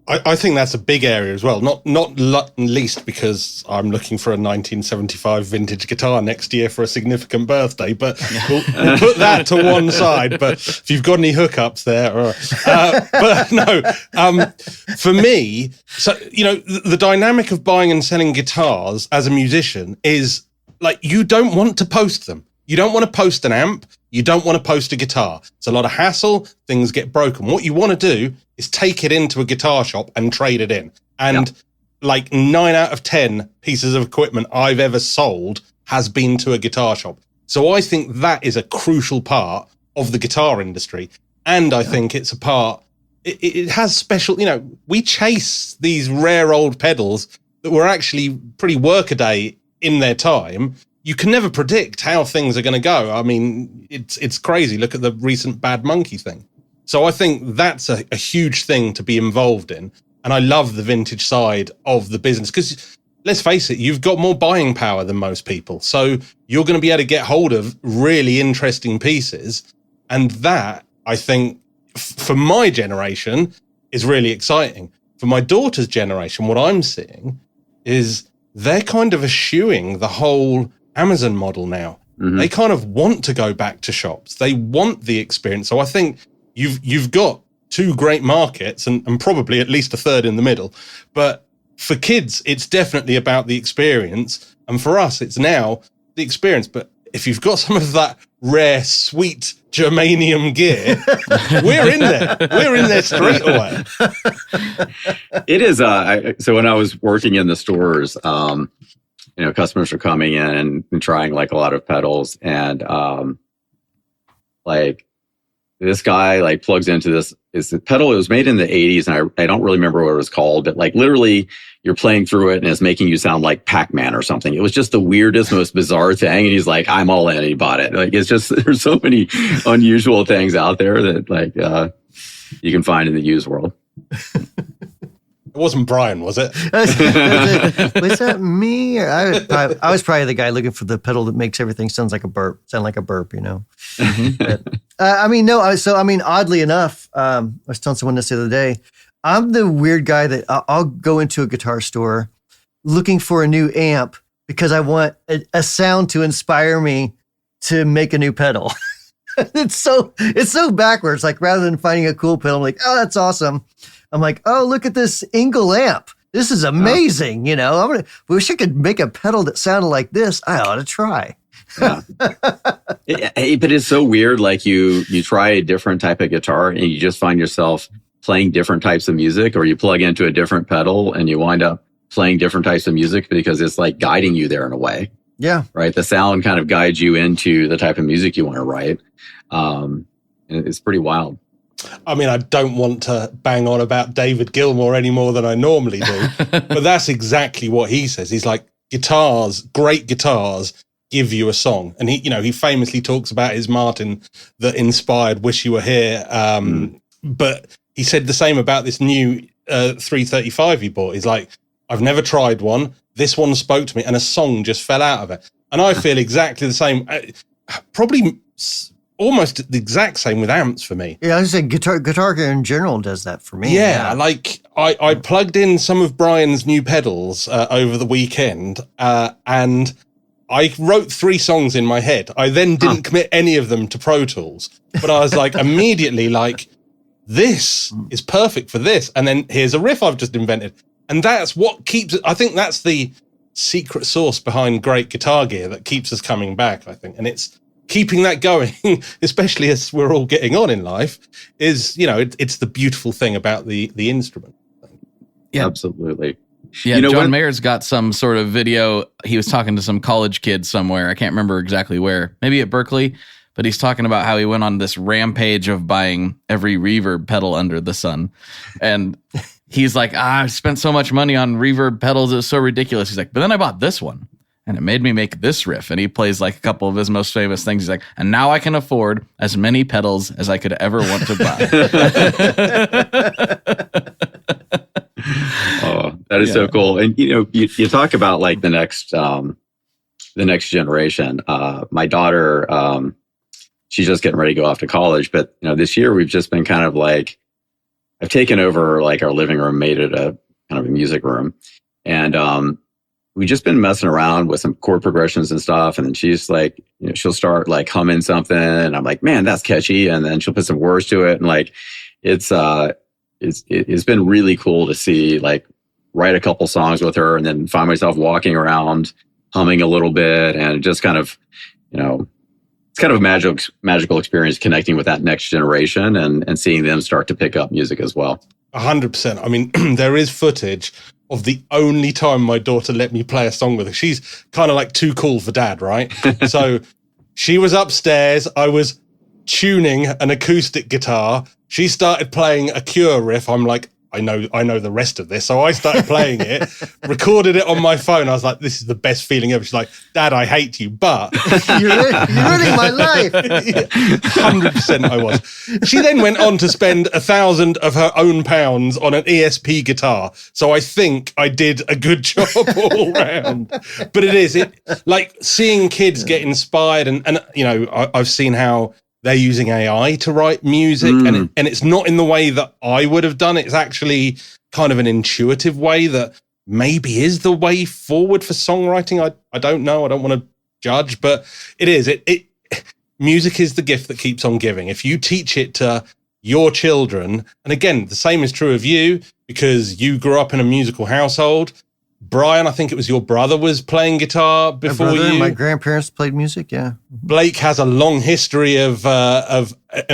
I think that's a big area as well. Not least because I'm looking for a 1975 vintage guitar next year for a significant birthday. But we'll put that to one side. But if you've got any hookups there, but no. For me, so the dynamic of buying and selling guitars as a musician is like, you don't want to post them. You don't want to post an amp. You don't want to post a guitar. It's a lot of hassle. Things get broken. What you want to do is take it into a guitar shop and trade it in. And like 9 out of 10 pieces of equipment I've ever sold has been to a guitar shop. So I think that is a crucial part of the guitar industry. And I think it's a part, it has special, we chase these rare old pedals that were actually pretty workaday in their time. You can never predict how things are going to go. I mean, it's crazy. Look at the recent Bad Monkey thing. So I think that's a huge thing to be involved in. And I love the vintage side of the business because, let's face it, you've got more buying power than most people. So you're going to be able to get hold of really interesting pieces. And that, I think, for my generation, is really exciting. For my daughter's generation, what I'm seeing is they're kind of eschewing the whole Amazon model now. Mm-hmm. They kind of want to go back to shops. They want the experience. So I think you've got two great markets and probably at least a third in the middle. But for kids, it's definitely about the experience. And for us, it's now the experience. But if you've got some of that rare, sweet germanium gear, we're in there. We're in there straight away. It is. So when I was working in the stores, customers are coming in and trying like a lot of pedals, and like this guy like plugs into this. Is the pedal? It was made in the 80s, and I don't really remember what it was called, but like literally you're playing through it and it's making you sound like Pac-Man or something. It was just the weirdest, most bizarre thing. And he's like, I'm all in, and he bought it. Like, it's just, there's so many unusual things out there that like you can find in the used world. It wasn't Brian, was it? Was that me? Or I was probably the guy looking for the pedal that makes everything sound like a burp, But, oddly enough, I was telling someone this the other day, I'm the weird guy that I'll go into a guitar store looking for a new amp because I want a sound to inspire me to make a new pedal. It's so backwards. Like, rather than finding a cool pedal, I'm like, oh, that's awesome. I'm like, oh, look at this Engel amp. This is amazing. I wish I could make a pedal that sounded like this. I ought to try. Yeah. But it's so weird. Like you try a different type of guitar and you just find yourself playing different types of music, or you plug into a different pedal and you wind up playing different types of music because it's like guiding you there in a way. Yeah. Right. The sound kind of guides you into the type of music you want to write. And it's pretty wild. I mean, I don't want to bang on about David Gilmour any more than I normally do, but that's exactly what he says. He's like, great guitars give you a song. And he famously talks about his Martin that inspired Wish You Were Here. But he said the same about this new 335 he bought. He's like, I've never tried one. This one spoke to me and a song just fell out of it. And I feel exactly the same. Probably almost the exact same with amps for me. Yeah, I was saying guitar gear in general does that for me. Yeah. Like I plugged in some of Brian's new pedals over the weekend and I wrote 3 songs in my head. I then didn't commit any of them to Pro Tools, but I was like immediately like, this is perfect for this. And then here's a riff I've just invented. And that's what keeps it. I think that's the secret sauce behind great guitar gear that keeps us coming back, I think. And it's keeping that going, especially as we're all getting on in life, is, it's the beautiful thing about the instrument. Yeah, absolutely. Yeah, John Mayer's got some sort of video. He was talking to some college kids somewhere. I can't remember exactly where. Maybe at Berkeley. But he's talking about how he went on this rampage of buying every reverb pedal under the sun. And he's like, I spent so much money on reverb pedals. It was so ridiculous. He's like, but then I bought this one and it made me make this riff. And he plays like a couple of his most famous things. He's like, and now I can afford as many pedals as I could ever want to buy. Oh, that is so cool. And, you talk about like the next generation. My daughter, she's just getting ready to go off to college. But, this year we've just been kind of like, I've taken over like our living room, made it a kind of a music room. And we've just been messing around with some chord progressions and stuff. And then she's like, she'll start like humming something. And I'm like, man, that's catchy. And then she'll put some words to it. And like, it's been really cool to see, like, write a couple songs with her and then find myself walking around humming a little bit, and just kind of, it's kind of a magical experience connecting with that next generation and seeing them start to pick up music as well. 100%. I mean, there is footage of the only time my daughter let me play a song with her. She's kind of like too cool for dad, right? So she was upstairs. I was tuning an acoustic guitar. She started playing a Cure riff. I'm like, I know the rest of this. So I started playing it, recorded it on my phone. I was like, this is the best feeling ever. She's like, Dad, I hate you, but You're ruining my life. 100% I was. She then went on to spend £1,000 of her own pounds on an ESP guitar. So I think I did a good job all round. But it like seeing kids get inspired and you know, I've seen how they're using AI to write music, and it's not in the way that I would have done. It's actually kind of an intuitive way that maybe is the way forward for songwriting. I don't know. I don't want to judge, but it is. Music is the gift that keeps on giving. If you teach it to your children, and again, the same is true of you because you grew up in a musical household. Brian, I think it was your brother was playing guitar before you. My grandparents played music, yeah. Blake has a long history of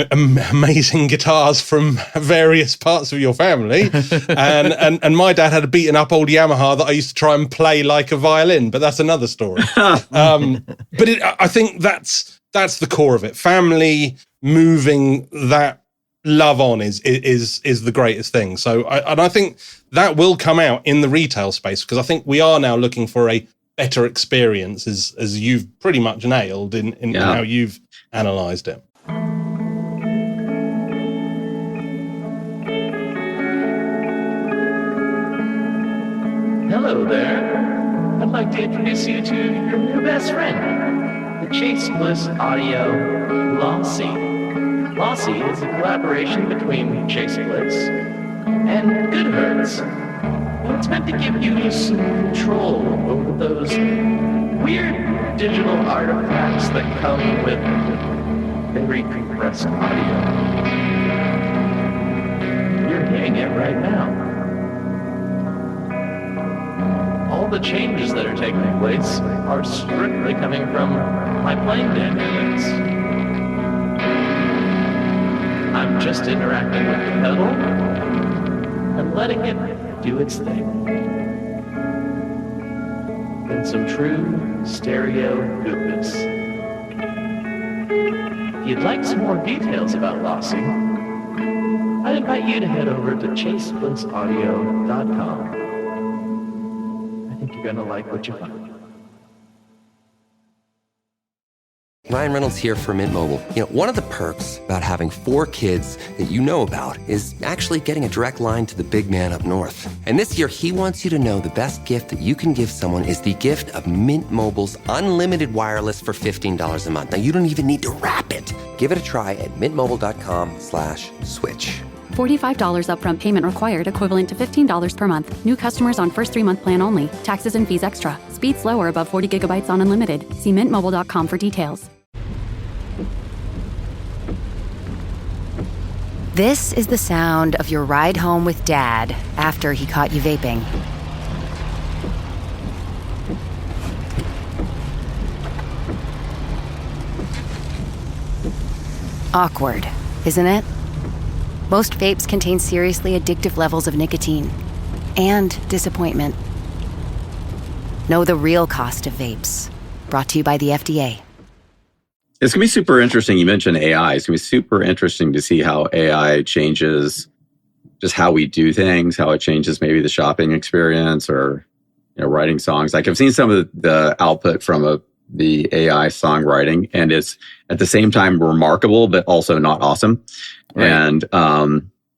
amazing guitars from various parts of your family. and my dad had a beaten up old Yamaha that I used to try and play like a violin, but that's another story. But I think that's the core of it. Family moving that love on is the greatest thing. So I think that will come out in the retail space because I think we are now looking for a better experience as you've pretty much nailed in how you've analyzed it. Hello there. I'd like to introduce you to your new best friend, the Chase Bliss Audio Lossy. Lossy is a collaboration between Chase Bliss and Goodhertz. And it's meant to give you some control over those weird digital artifacts that come with very compressed audio. You're hearing it right now. All the changes that are taking place are strictly coming from my playing dynamics. I'm just interacting with the pedal and letting it do its thing. In some true stereo goodness. If you'd like some more details about Lossy, I'd invite you to head over to chaseblintsaudio.com. I think you're gonna like what you find. Ryan Reynolds here for Mint Mobile. You know, one of the perks about having 4 kids that you know about is actually getting a direct line to the big man up north. And this year, he wants you to know the best gift that you can give someone is the gift of Mint Mobile's unlimited wireless for $15 a month. Now, you don't even need to wrap it. Give it a try at mintmobile.com/switch. $45 upfront payment required, equivalent to $15 per month. New customers on first 3-month plan only. Taxes and fees extra. Speed slower above 40 gigabytes on unlimited. See mintmobile.com for details. This is the sound of your ride home with Dad after he caught you vaping. Awkward, isn't it? Most vapes contain seriously addictive levels of nicotine and disappointment. Know the real cost of vapes. Brought to you by the FDA. It's going to be super interesting. You mentioned AI. It's going to be super interesting to see how AI changes just how we do things, how it changes maybe the shopping experience or, you know, writing songs. Like I've seen some of the output from the AI songwriting, and it's at the same time remarkable, but also not awesome. Right. And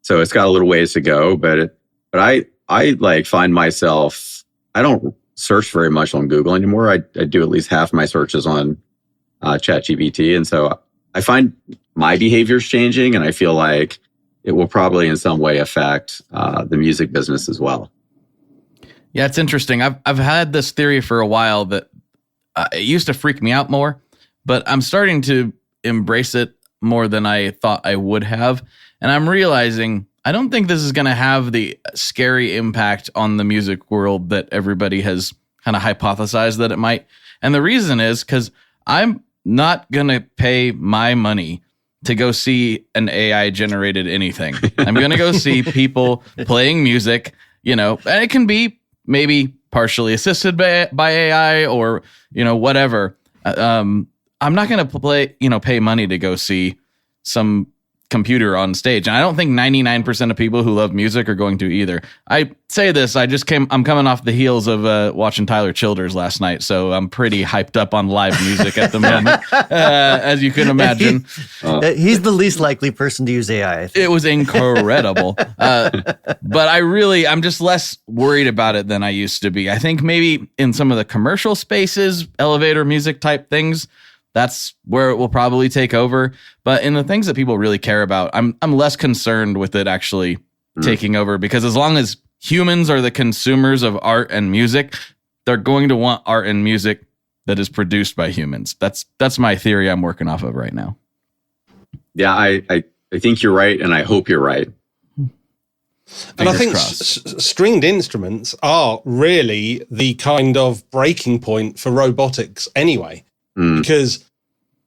so it's got a little ways to go, but I like find myself, I don't search very much on Google anymore. I do at least half my searches on ChatGPT. And so I find my behavior's changing, and I feel like it will probably in some way affect the music business as well. Yeah, it's interesting. I've had this theory for a while that it used to freak me out more, but I'm starting to embrace it more than I thought I would have. And I'm realizing I don't think this is going to have the scary impact on the music world that everybody has kind of hypothesized that it might. And the reason is because I'm not going to pay my money to go see an AI generated anything. I'm going to go see people playing music, you know, and it can be maybe partially assisted by AI or, you know, whatever. I'm not going to pay money to go see some computer on stage. And I don't think 99% of people who love music are going to either. I say this, I'm coming off the heels of watching Tyler Childers last night, so I'm pretty hyped up on live music at the moment, as you can imagine. He's the least likely person to use AI, I think. It was incredible. But I'm just less worried about it than I used to be. I think maybe in some of the commercial spaces, elevator music type things, that's where it will probably take over. But in the things that people really care about, I'm less concerned with it actually taking over, because as long as humans are the consumers of art and music, they're going to want art and music that is produced by humans. That's my theory I'm working off of right now. Yeah, I think you're right, and I hope you're right. And I think stringed instruments are really the kind of breaking point for robotics anyway. Because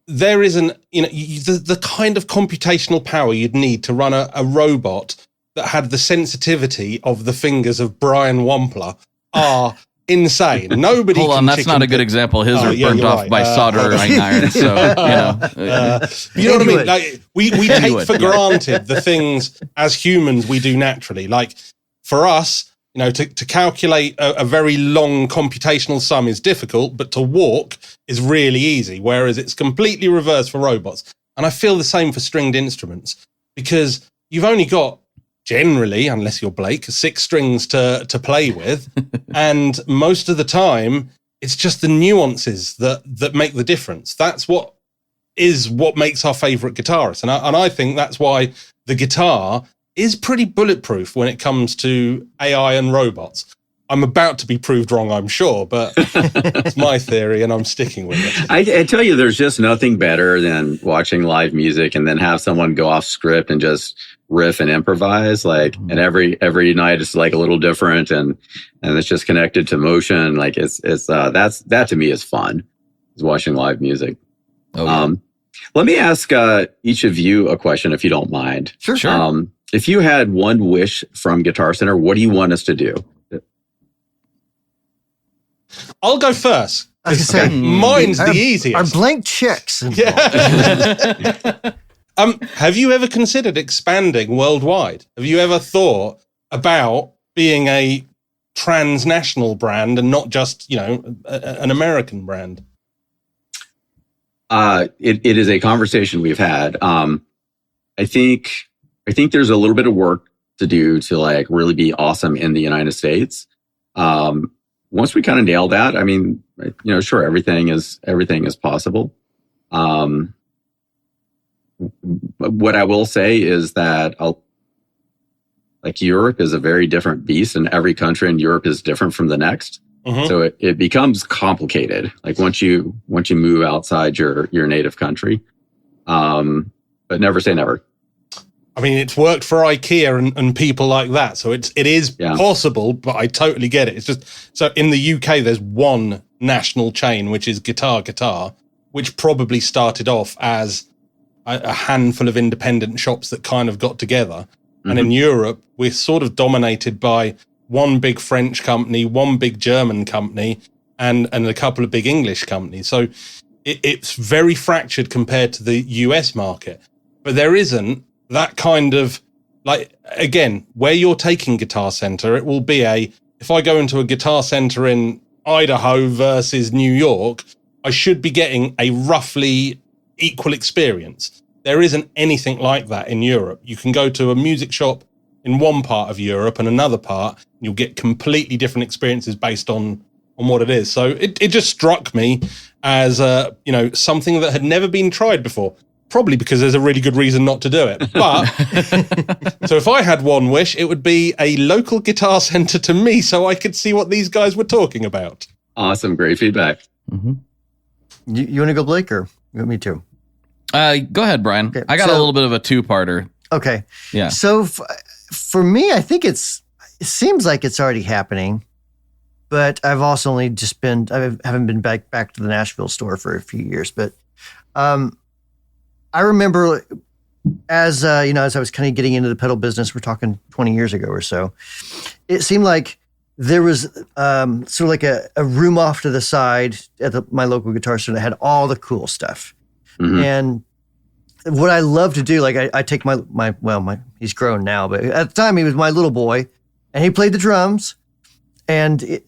there isn't, the kind of computational power you'd need to run a robot that had the sensitivity of the fingers of Brian Wampler are insane. Nobody. Hold on, that's not a good example. His are burnt off by soldering iron. So you know what I mean. Like we take for granted the things as humans we do naturally. Like for us, to calculate a very long computational sum is difficult, but to walk is really easy, whereas it's completely reversed for robots. And I feel the same for stringed instruments, because you've only got, generally, unless you're Blake, 6 strings to play with. And most of the time, it's just the nuances that make the difference. That's what makes our favorite guitarist. And I think that's why the guitar is pretty bulletproof when it comes to AI and robots. I'm about to be proved wrong, I'm sure, but it's my theory and I'm sticking with it. I tell you, there's just nothing better than watching live music and then have someone go off script and just riff and improvise. And every night is like a little different, and it's just connected to motion. Like that to me is fun, is watching live music. Oh, yeah. Let me ask each of you a question, if you don't mind. Sure. If you had one wish from Guitar Center, what do you want us to do? I'll go first. I was gonna say, mine's the easiest. Are blank checks. Yeah. Have you ever considered expanding worldwide? Have you ever thought about being a transnational brand and not just, an American brand? It is a conversation we've had. I think there's a little bit of work to do to really be awesome in the United States. Once we kind of nail that, I mean, sure, everything is possible. What I will say is that Europe is a very different beast, and every country in Europe is different from the next. Mm-hmm. So it becomes complicated. Like once you move outside your native country, but never say never. I mean, it's worked for IKEA and people like that. So it is possible, but I totally get it. It's just, so in the UK, there's one national chain, which is Guitar, which probably started off as a handful of independent shops that kind of got together. Mm-hmm. And in Europe, we're sort of dominated by one big French company, one big German company, and a couple of big English companies. So it's very fractured compared to the US market. But there isn't that kind of, again, where you're taking Guitar Center, it will be if I go into a Guitar Center in Idaho versus New York, I should be getting a roughly equal experience. There isn't anything like that in Europe. You can go to a music shop in one part of Europe and another part, and you'll get completely different experiences based on what it is. So it just struck me as something that had never been tried before. Probably because there's a really good reason not to do it. But so if I had one wish, it would be a local Guitar Center to me so I could see what these guys were talking about. Awesome. Great feedback. Mm-hmm. You want to go, Blake, or you want me to? Go ahead, Brian. Okay, I got a little bit of a two-parter. Okay. Yeah. So for me, I think it seems like it's already happening, but I've also only just I haven't been back to the Nashville store for a few years, but I remember as I was kind of getting into the pedal business, we're talking 20 years ago or so, it seemed like there was sort of like a room off to the side at my local guitar store that had all the cool stuff. Mm-hmm. And what I love to do, like I take my he's grown now, but at the time he was my little boy, and he played the drums, and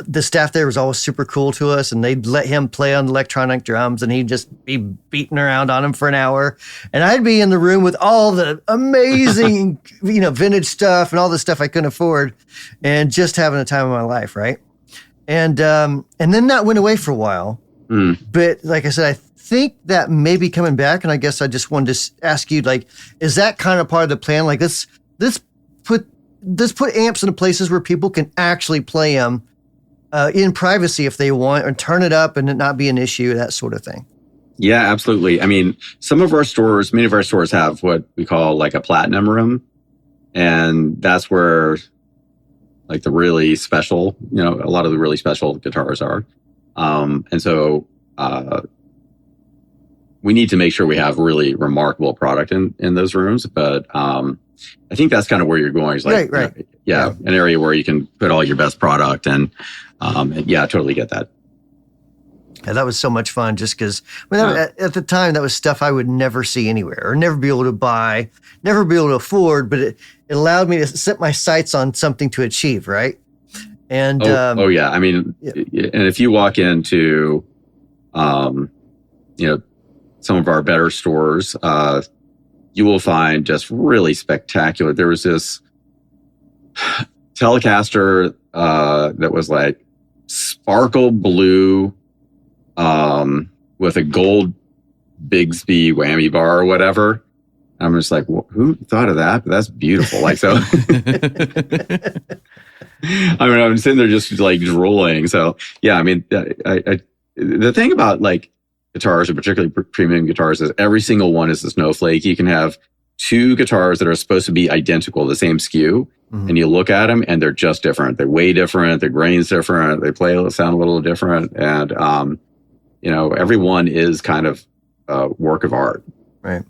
the staff there was always super cool to us, and they'd let him play on electronic drums, and he'd just be beating around on them for an hour, and I'd be in the room with all the amazing, vintage stuff and all the stuff I couldn't afford, and just having the time of my life, right? And then that went away for a while, but like I said, I think that may be coming back, and I guess I just wanted to ask you, like, is that kind of part of the plan? Like, let's put amps into places where people can actually play them in privacy if they want, and turn it up and it not be an issue, that sort of thing. Yeah, absolutely. I mean, many of our stores have what we call like a platinum room. And that's where like the really special, a lot of the really special guitars are. And so we need to make sure we have really remarkable product in those rooms. But I think that's kind of where you're going. It's like, right. An area where you can put all your best product and I totally get that. Yeah, that was so much fun just because at the time that was stuff I would never see anywhere or never be able to buy, never be able to afford, but it allowed me to set my sights on something to achieve, right? And yeah. I mean, and if you walk into, some of our better stores, you will find just really spectacular. There was this Telecaster that was like sparkle blue with a gold Bigsby whammy bar or whatever. I'm just like, who thought of that? But that's beautiful. Like, so I mean, I'm sitting there just like drooling. So yeah, I mean, the thing about like guitars, and particularly premium guitars, is every single one is a snowflake. You can have two guitars that are supposed to be identical, the same SKU, and you look at them and they're just different. They're way different. Their grain's different. They sound a little different. And, every one is kind of a work of art. Right.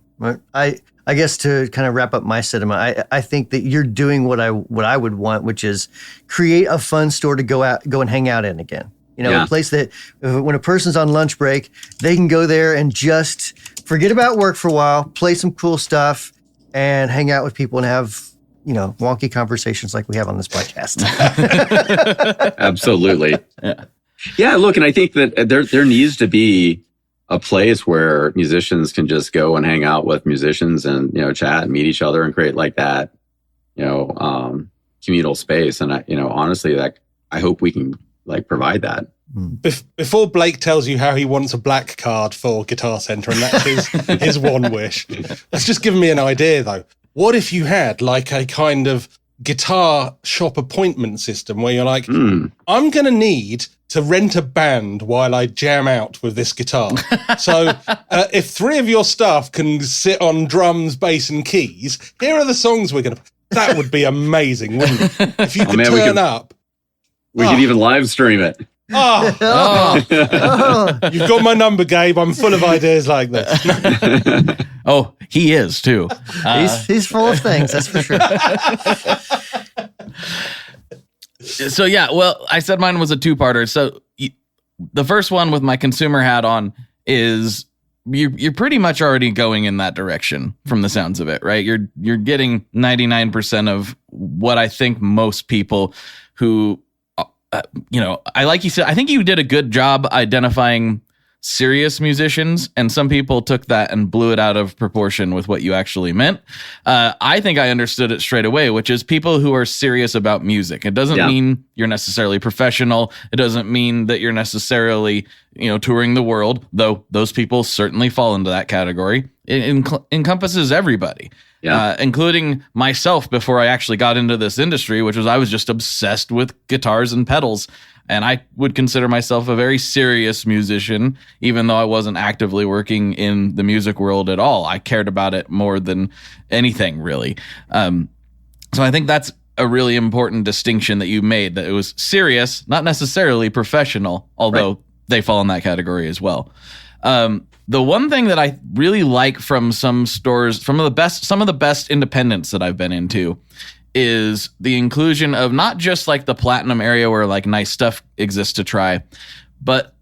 I guess to kind of wrap up my sentiment, I think that you're doing what I would want, which is create a fun store to go and hang out in again. A place that when a person's on lunch break, they can go there and just forget about work for a while, play some cool stuff, and hang out with people and have, wonky conversations like we have on this podcast. Absolutely. Yeah, look, and I think that there needs to be a place where musicians can just go and hang out with musicians and, chat and meet each other and create like that, communal space. And honestly, like, I hope we can like provide that. Before Blake tells you how he wants a black card for Guitar Center, and that's his one wish, that's just given me an idea though. What if you had like a kind of guitar shop appointment system where you're like, I'm going to need to rent a band while I jam out with this guitar. So if three of your staff can sit on drums, bass, and keys, here are the songs we're going to... That would be amazing, wouldn't it? If you could turn up. We could even live stream it. You've got my number, Gabe. I'm full of ideas like this. Oh, he is too. He's full of things, that's for sure. So yeah, well, I said mine was a two-parter. So the first one with my consumer hat on is you're pretty much already going in that direction from the sounds of it, right? You're getting 99% of what I think most people who, I like you said, I think you did a good job identifying serious musicians, and some people took that and blew it out of proportion with what you actually meant. I think I understood it straight away, which is people who are serious about music. It doesn't mean you're necessarily professional. It doesn't mean that you're necessarily, touring the world, though those people certainly fall into that category. It encompasses everybody, including myself before I actually got into this industry, which was I was just obsessed with guitars and pedals. And I would consider myself a very serious musician, even though I wasn't actively working in the music world at all. I cared about it more than anything, really. So I think that's a really important distinction that you made, that it was serious, not necessarily professional, although they fall in that category as well. The one thing that I really like from some stores, some of the best independents that I've been into, is the inclusion of not just like the platinum area where like nice stuff exists to try, but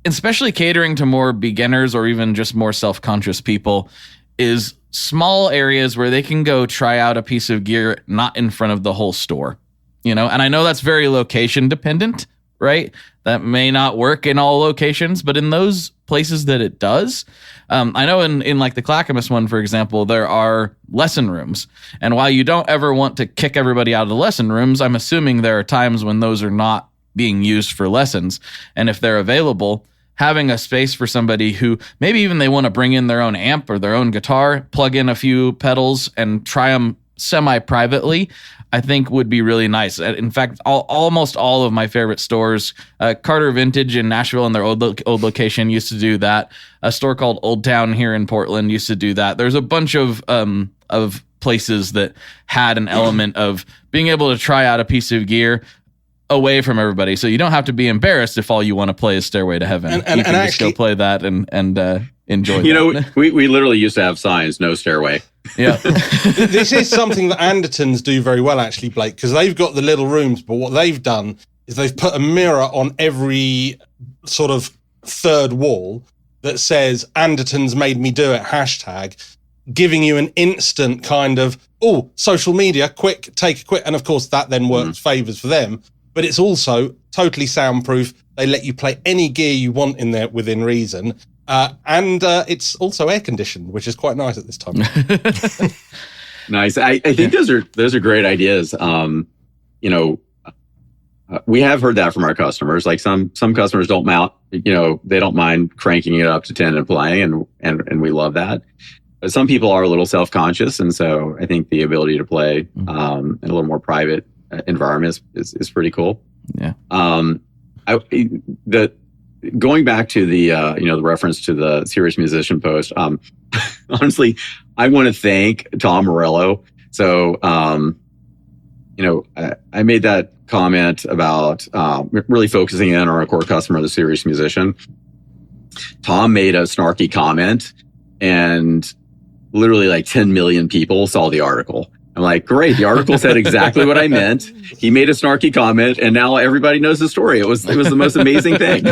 especially catering to more beginners or even just more self-conscious people, is small areas where they can go try out a piece of gear, not in front of the whole store, and I know that's very location dependent, right? That may not work in all locations, but in those places that it does, I know in like the Clackamas one, for example, there are lesson rooms. And while you don't ever want to kick everybody out of the lesson rooms, I'm assuming there are times when those are not being used for lessons. And if they're available, having a space for somebody who maybe even they want to bring in their own amp or their own guitar, plug in a few pedals and try them semi-privately, I think would be really nice. In fact, almost all of my favorite stores, Carter Vintage in Nashville and their old location used to do that. A store called Old Town here in Portland used to do that. There's a bunch of places that had an element of being able to try out a piece of gear away from everybody, so you don't have to be embarrassed if all you want to play is Stairway to Heaven. And you can just go play that and enjoy. We literally used to have signs, no stairway. Yeah. This is something that Andertons do very well, actually, Blake, because they've got the little rooms, but what they've done is they've put a mirror on every sort of third wall that says Andertons made me do it, hashtag, giving you an instant kind of, social media, quick, take a quick. And of course that then works favors for them, but it's also totally soundproof. They let you play any gear you want in there within reason. And it's also air conditioned, which is quite nice at this time. Nice. I think those are great ideas. We have heard that from our customers. Like some customers don't mount, they don't mind cranking it up to 10 and playing, and we love that. But some people are a little self-conscious, and so I think the ability to play in a little more private environment is pretty cool. Yeah. Going back to the the reference to the Serious Musician post, honestly, I want to thank Tom Morello. So, I made that comment about really focusing in on our core customer, the Serious Musician. Tom made a snarky comment, and literally like 10 million people saw the article. I'm like, great. The article said exactly what I meant. He made a snarky comment, and now everybody knows the story. It was the most amazing thing.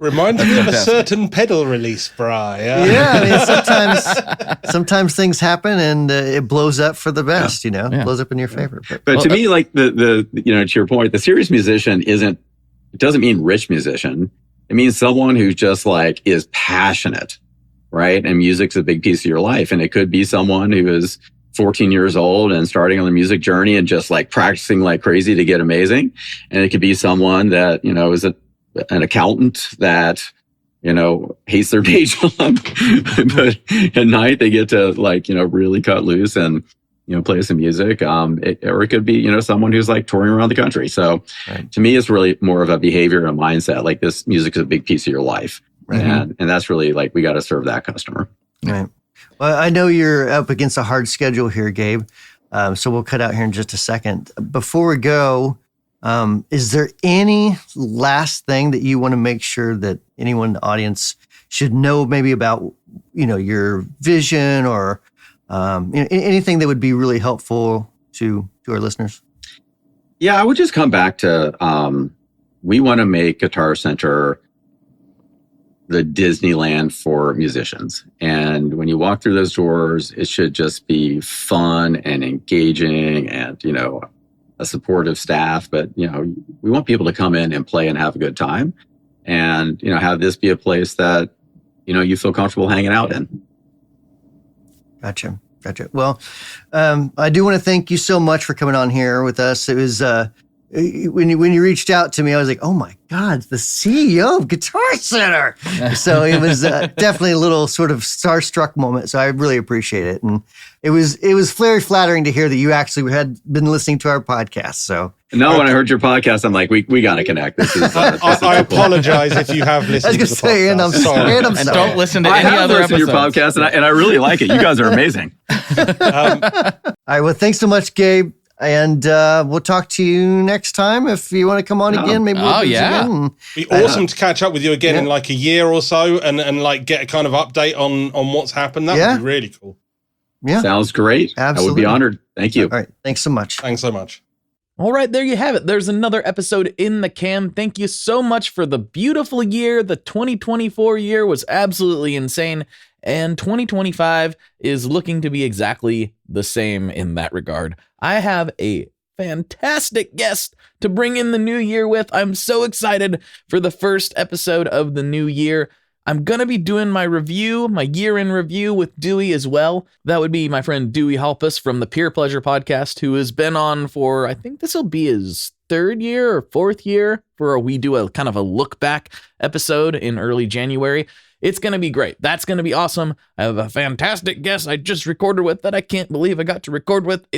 Reminds me of a certain pedal release, Bri. Yeah, I mean, sometimes things happen, and it blows up for the best. Blows up in your favor. But to me, like the to your point, the serious musician doesn't mean rich musician. It means someone who just like is passionate, right? And music's a big piece of your life, and it could be someone who is 14 years old and starting on the music journey and just like practicing like crazy to get amazing. And it could be someone that, is an accountant that, hates their day job, but at night they get to like, really cut loose and, play some music. Or it could be, someone who's like touring around the country. So to me, it's really more of a behavior and a mindset. Like this music is a big piece of your life. Right. And that's really like, we got to serve that customer. Right. Well, I know you're up against a hard schedule here, Gabe. So we'll cut out here in just a second. Before we go, is there any last thing that you want to make sure that anyone in the audience should know maybe about, your vision or anything that would be really helpful to our listeners? Yeah, I would just come back to we want to make Guitar Center the Disneyland for musicians. And when you walk through those doors, it should just be fun and engaging and, a supportive staff. But, we want people to come in and play and have a good time and, have this be a place that, you feel comfortable hanging out in. Gotcha. Well, I do want to thank you so much for coming on here with us. It was, when you reached out to me, I was like, oh my God, it's the CEO of Guitar Center. So it was definitely a little sort of starstruck moment. So I really appreciate it. And it was very flattering to hear that you actually had been listening to our podcast. So no, when I heard your podcast, I'm like, we got to connect. This is. I apologize if you have listened. I was going to say, and I'm sorry. And don't listen to any other episodes. Your podcast, and I really like it. You guys are amazing. All right. Well, thanks so much, Gabe. And we'll talk to you next time. If you want to come on again, maybe we'll do it again. It'd be awesome to catch up with you again in like a year or so and like get a kind of update on what's happened. That would be really cool. Yeah. Sounds great. Absolutely. I would be honored. Thank you. All right. Thanks so much. Thanks so much. All right, there you have it. There's another episode in the can. Thank you so much for the beautiful year. The 2024 year was absolutely insane. And 2025 is looking to be exactly the same in that regard. I have a fantastic guest to bring in the new year with. I'm so excited for the first episode of the new year. I'm going to be doing my year-in review with Dewey as well. That would be my friend Dewey Halpus from the Peer Pleasure podcast, who has been on for, I think this will be his third year or fourth year, for we do a kind of a look back episode in early January. It's going to be great. That's going to be awesome. I have a fantastic guest I just recorded with that I can't believe I got to record with.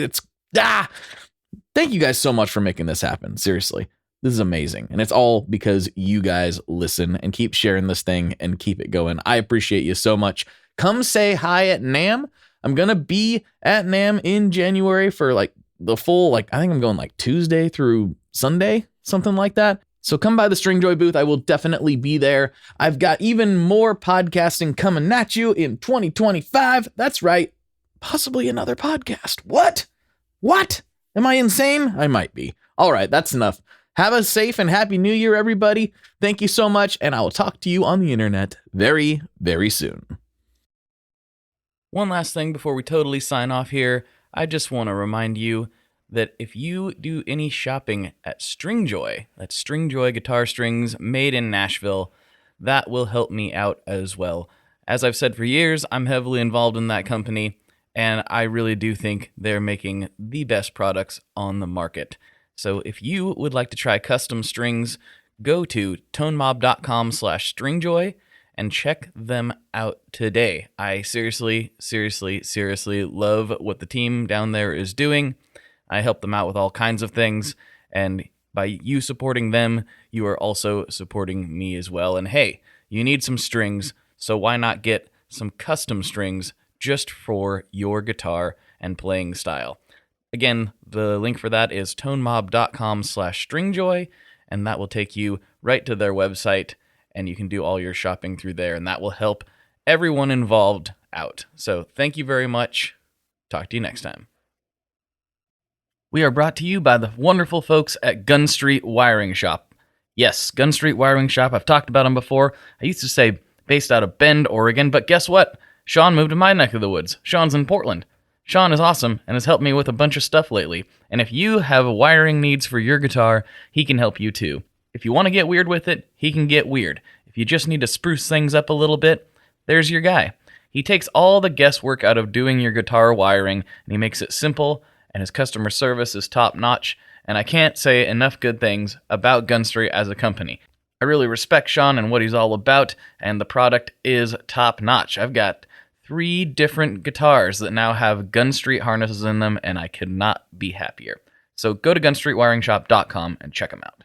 Thank you guys so much for making this happen. Seriously. This is amazing. And it's all because you guys listen and keep sharing this thing and keep it going. I appreciate you so much. Come say hi at NAMM. I'm going to be at NAMM in January for like the full, I think I'm going like Tuesday through Sunday, something like that. So come by the Stringjoy booth. I will definitely be there. I've got even more podcasting coming at you in 2025. That's right. Possibly another podcast. What? Am I insane? I might be. All right, that's enough. Have a safe and happy new year, everybody. Thank you so much, and I will talk to you on the internet very, very soon. One last thing before we totally sign off here. I just want to remind you that if you do any shopping at Stringjoy, that's Stringjoy guitar strings made in Nashville, that will help me out as well. As I've said for years, I'm heavily involved in that company, and I really do think they're making the best products on the market. So if you would like to try custom strings, go to tonemob.com/stringjoy and check them out today. I seriously love what the team down there is doing. I help them out with all kinds of things, and by you supporting them, you are also supporting me as well. And hey, you need some strings, so why not get some custom strings just for your guitar and playing style? Again, the link for that is tonemob.com/stringjoy, and that will take you right to their website, and you can do all your shopping through there, and that will help everyone involved out. So thank you very much. Talk to you next time. We are brought to you by the wonderful folks at Gun Street Wiring Shop. Yes, Gun Street Wiring Shop. I've talked about them before. I used to say based out of Bend, Oregon, but guess what? Sean moved to my neck of the woods. Sean's in Portland. Sean is awesome and has helped me with a bunch of stuff lately. And if you have wiring needs for your guitar, he can help you too. If you want to get weird with it, he can get weird. If you just need to spruce things up a little bit, there's your guy. He takes all the guesswork out of doing your guitar wiring, and he makes it simple, and his customer service is top-notch, and I can't say enough good things about Gun Street as a company. I really respect Sean and what he's all about, and the product is top-notch. I've got 3 different guitars that now have Gun Street harnesses in them, and I could not be happier. So go to gunstreetwiringshop.com and check them out.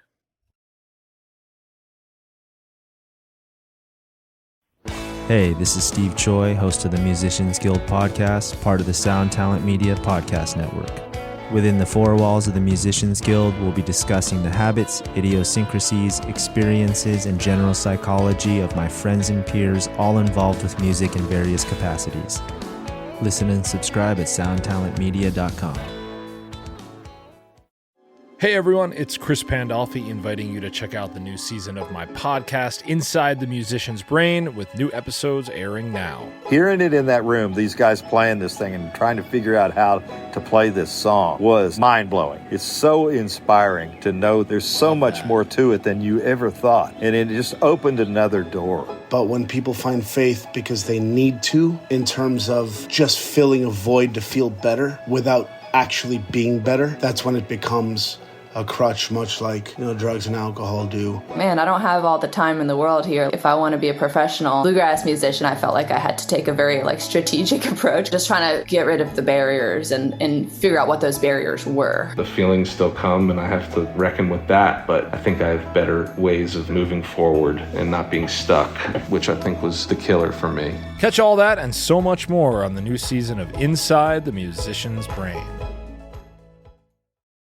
Hey, this is Steve Choi, host of the Musicians Guild podcast, part of the Sound Talent Media podcast network. Within the 4 walls of the Musicians Guild, we'll be discussing the habits, idiosyncrasies, experiences, and general psychology of my friends and peers, all involved with music in various capacities. Listen and subscribe at soundtalentmedia.com. Hey everyone, it's Chris Pandolfi inviting you to check out the new season of my podcast, Inside the Musician's Brain, with new episodes airing now. Hearing it in that room, these guys playing this thing and trying to figure out how to play this song was mind-blowing. It's so inspiring to know there's so much more to it than you ever thought. And it just opened another door. But when people find faith because they need to, in terms of just filling a void to feel better without actually being better, that's when it becomes a crutch, much like drugs and alcohol do. Man, I don't have all the time in the world here. If I want to be a professional bluegrass musician, I felt like I had to take a very strategic approach, just trying to get rid of the barriers and figure out what those barriers were. The feelings still come and I have to reckon with that, but I think I have better ways of moving forward and not being stuck, which I think was the killer for me. Catch all that and so much more on the new season of Inside the Musician's Brain.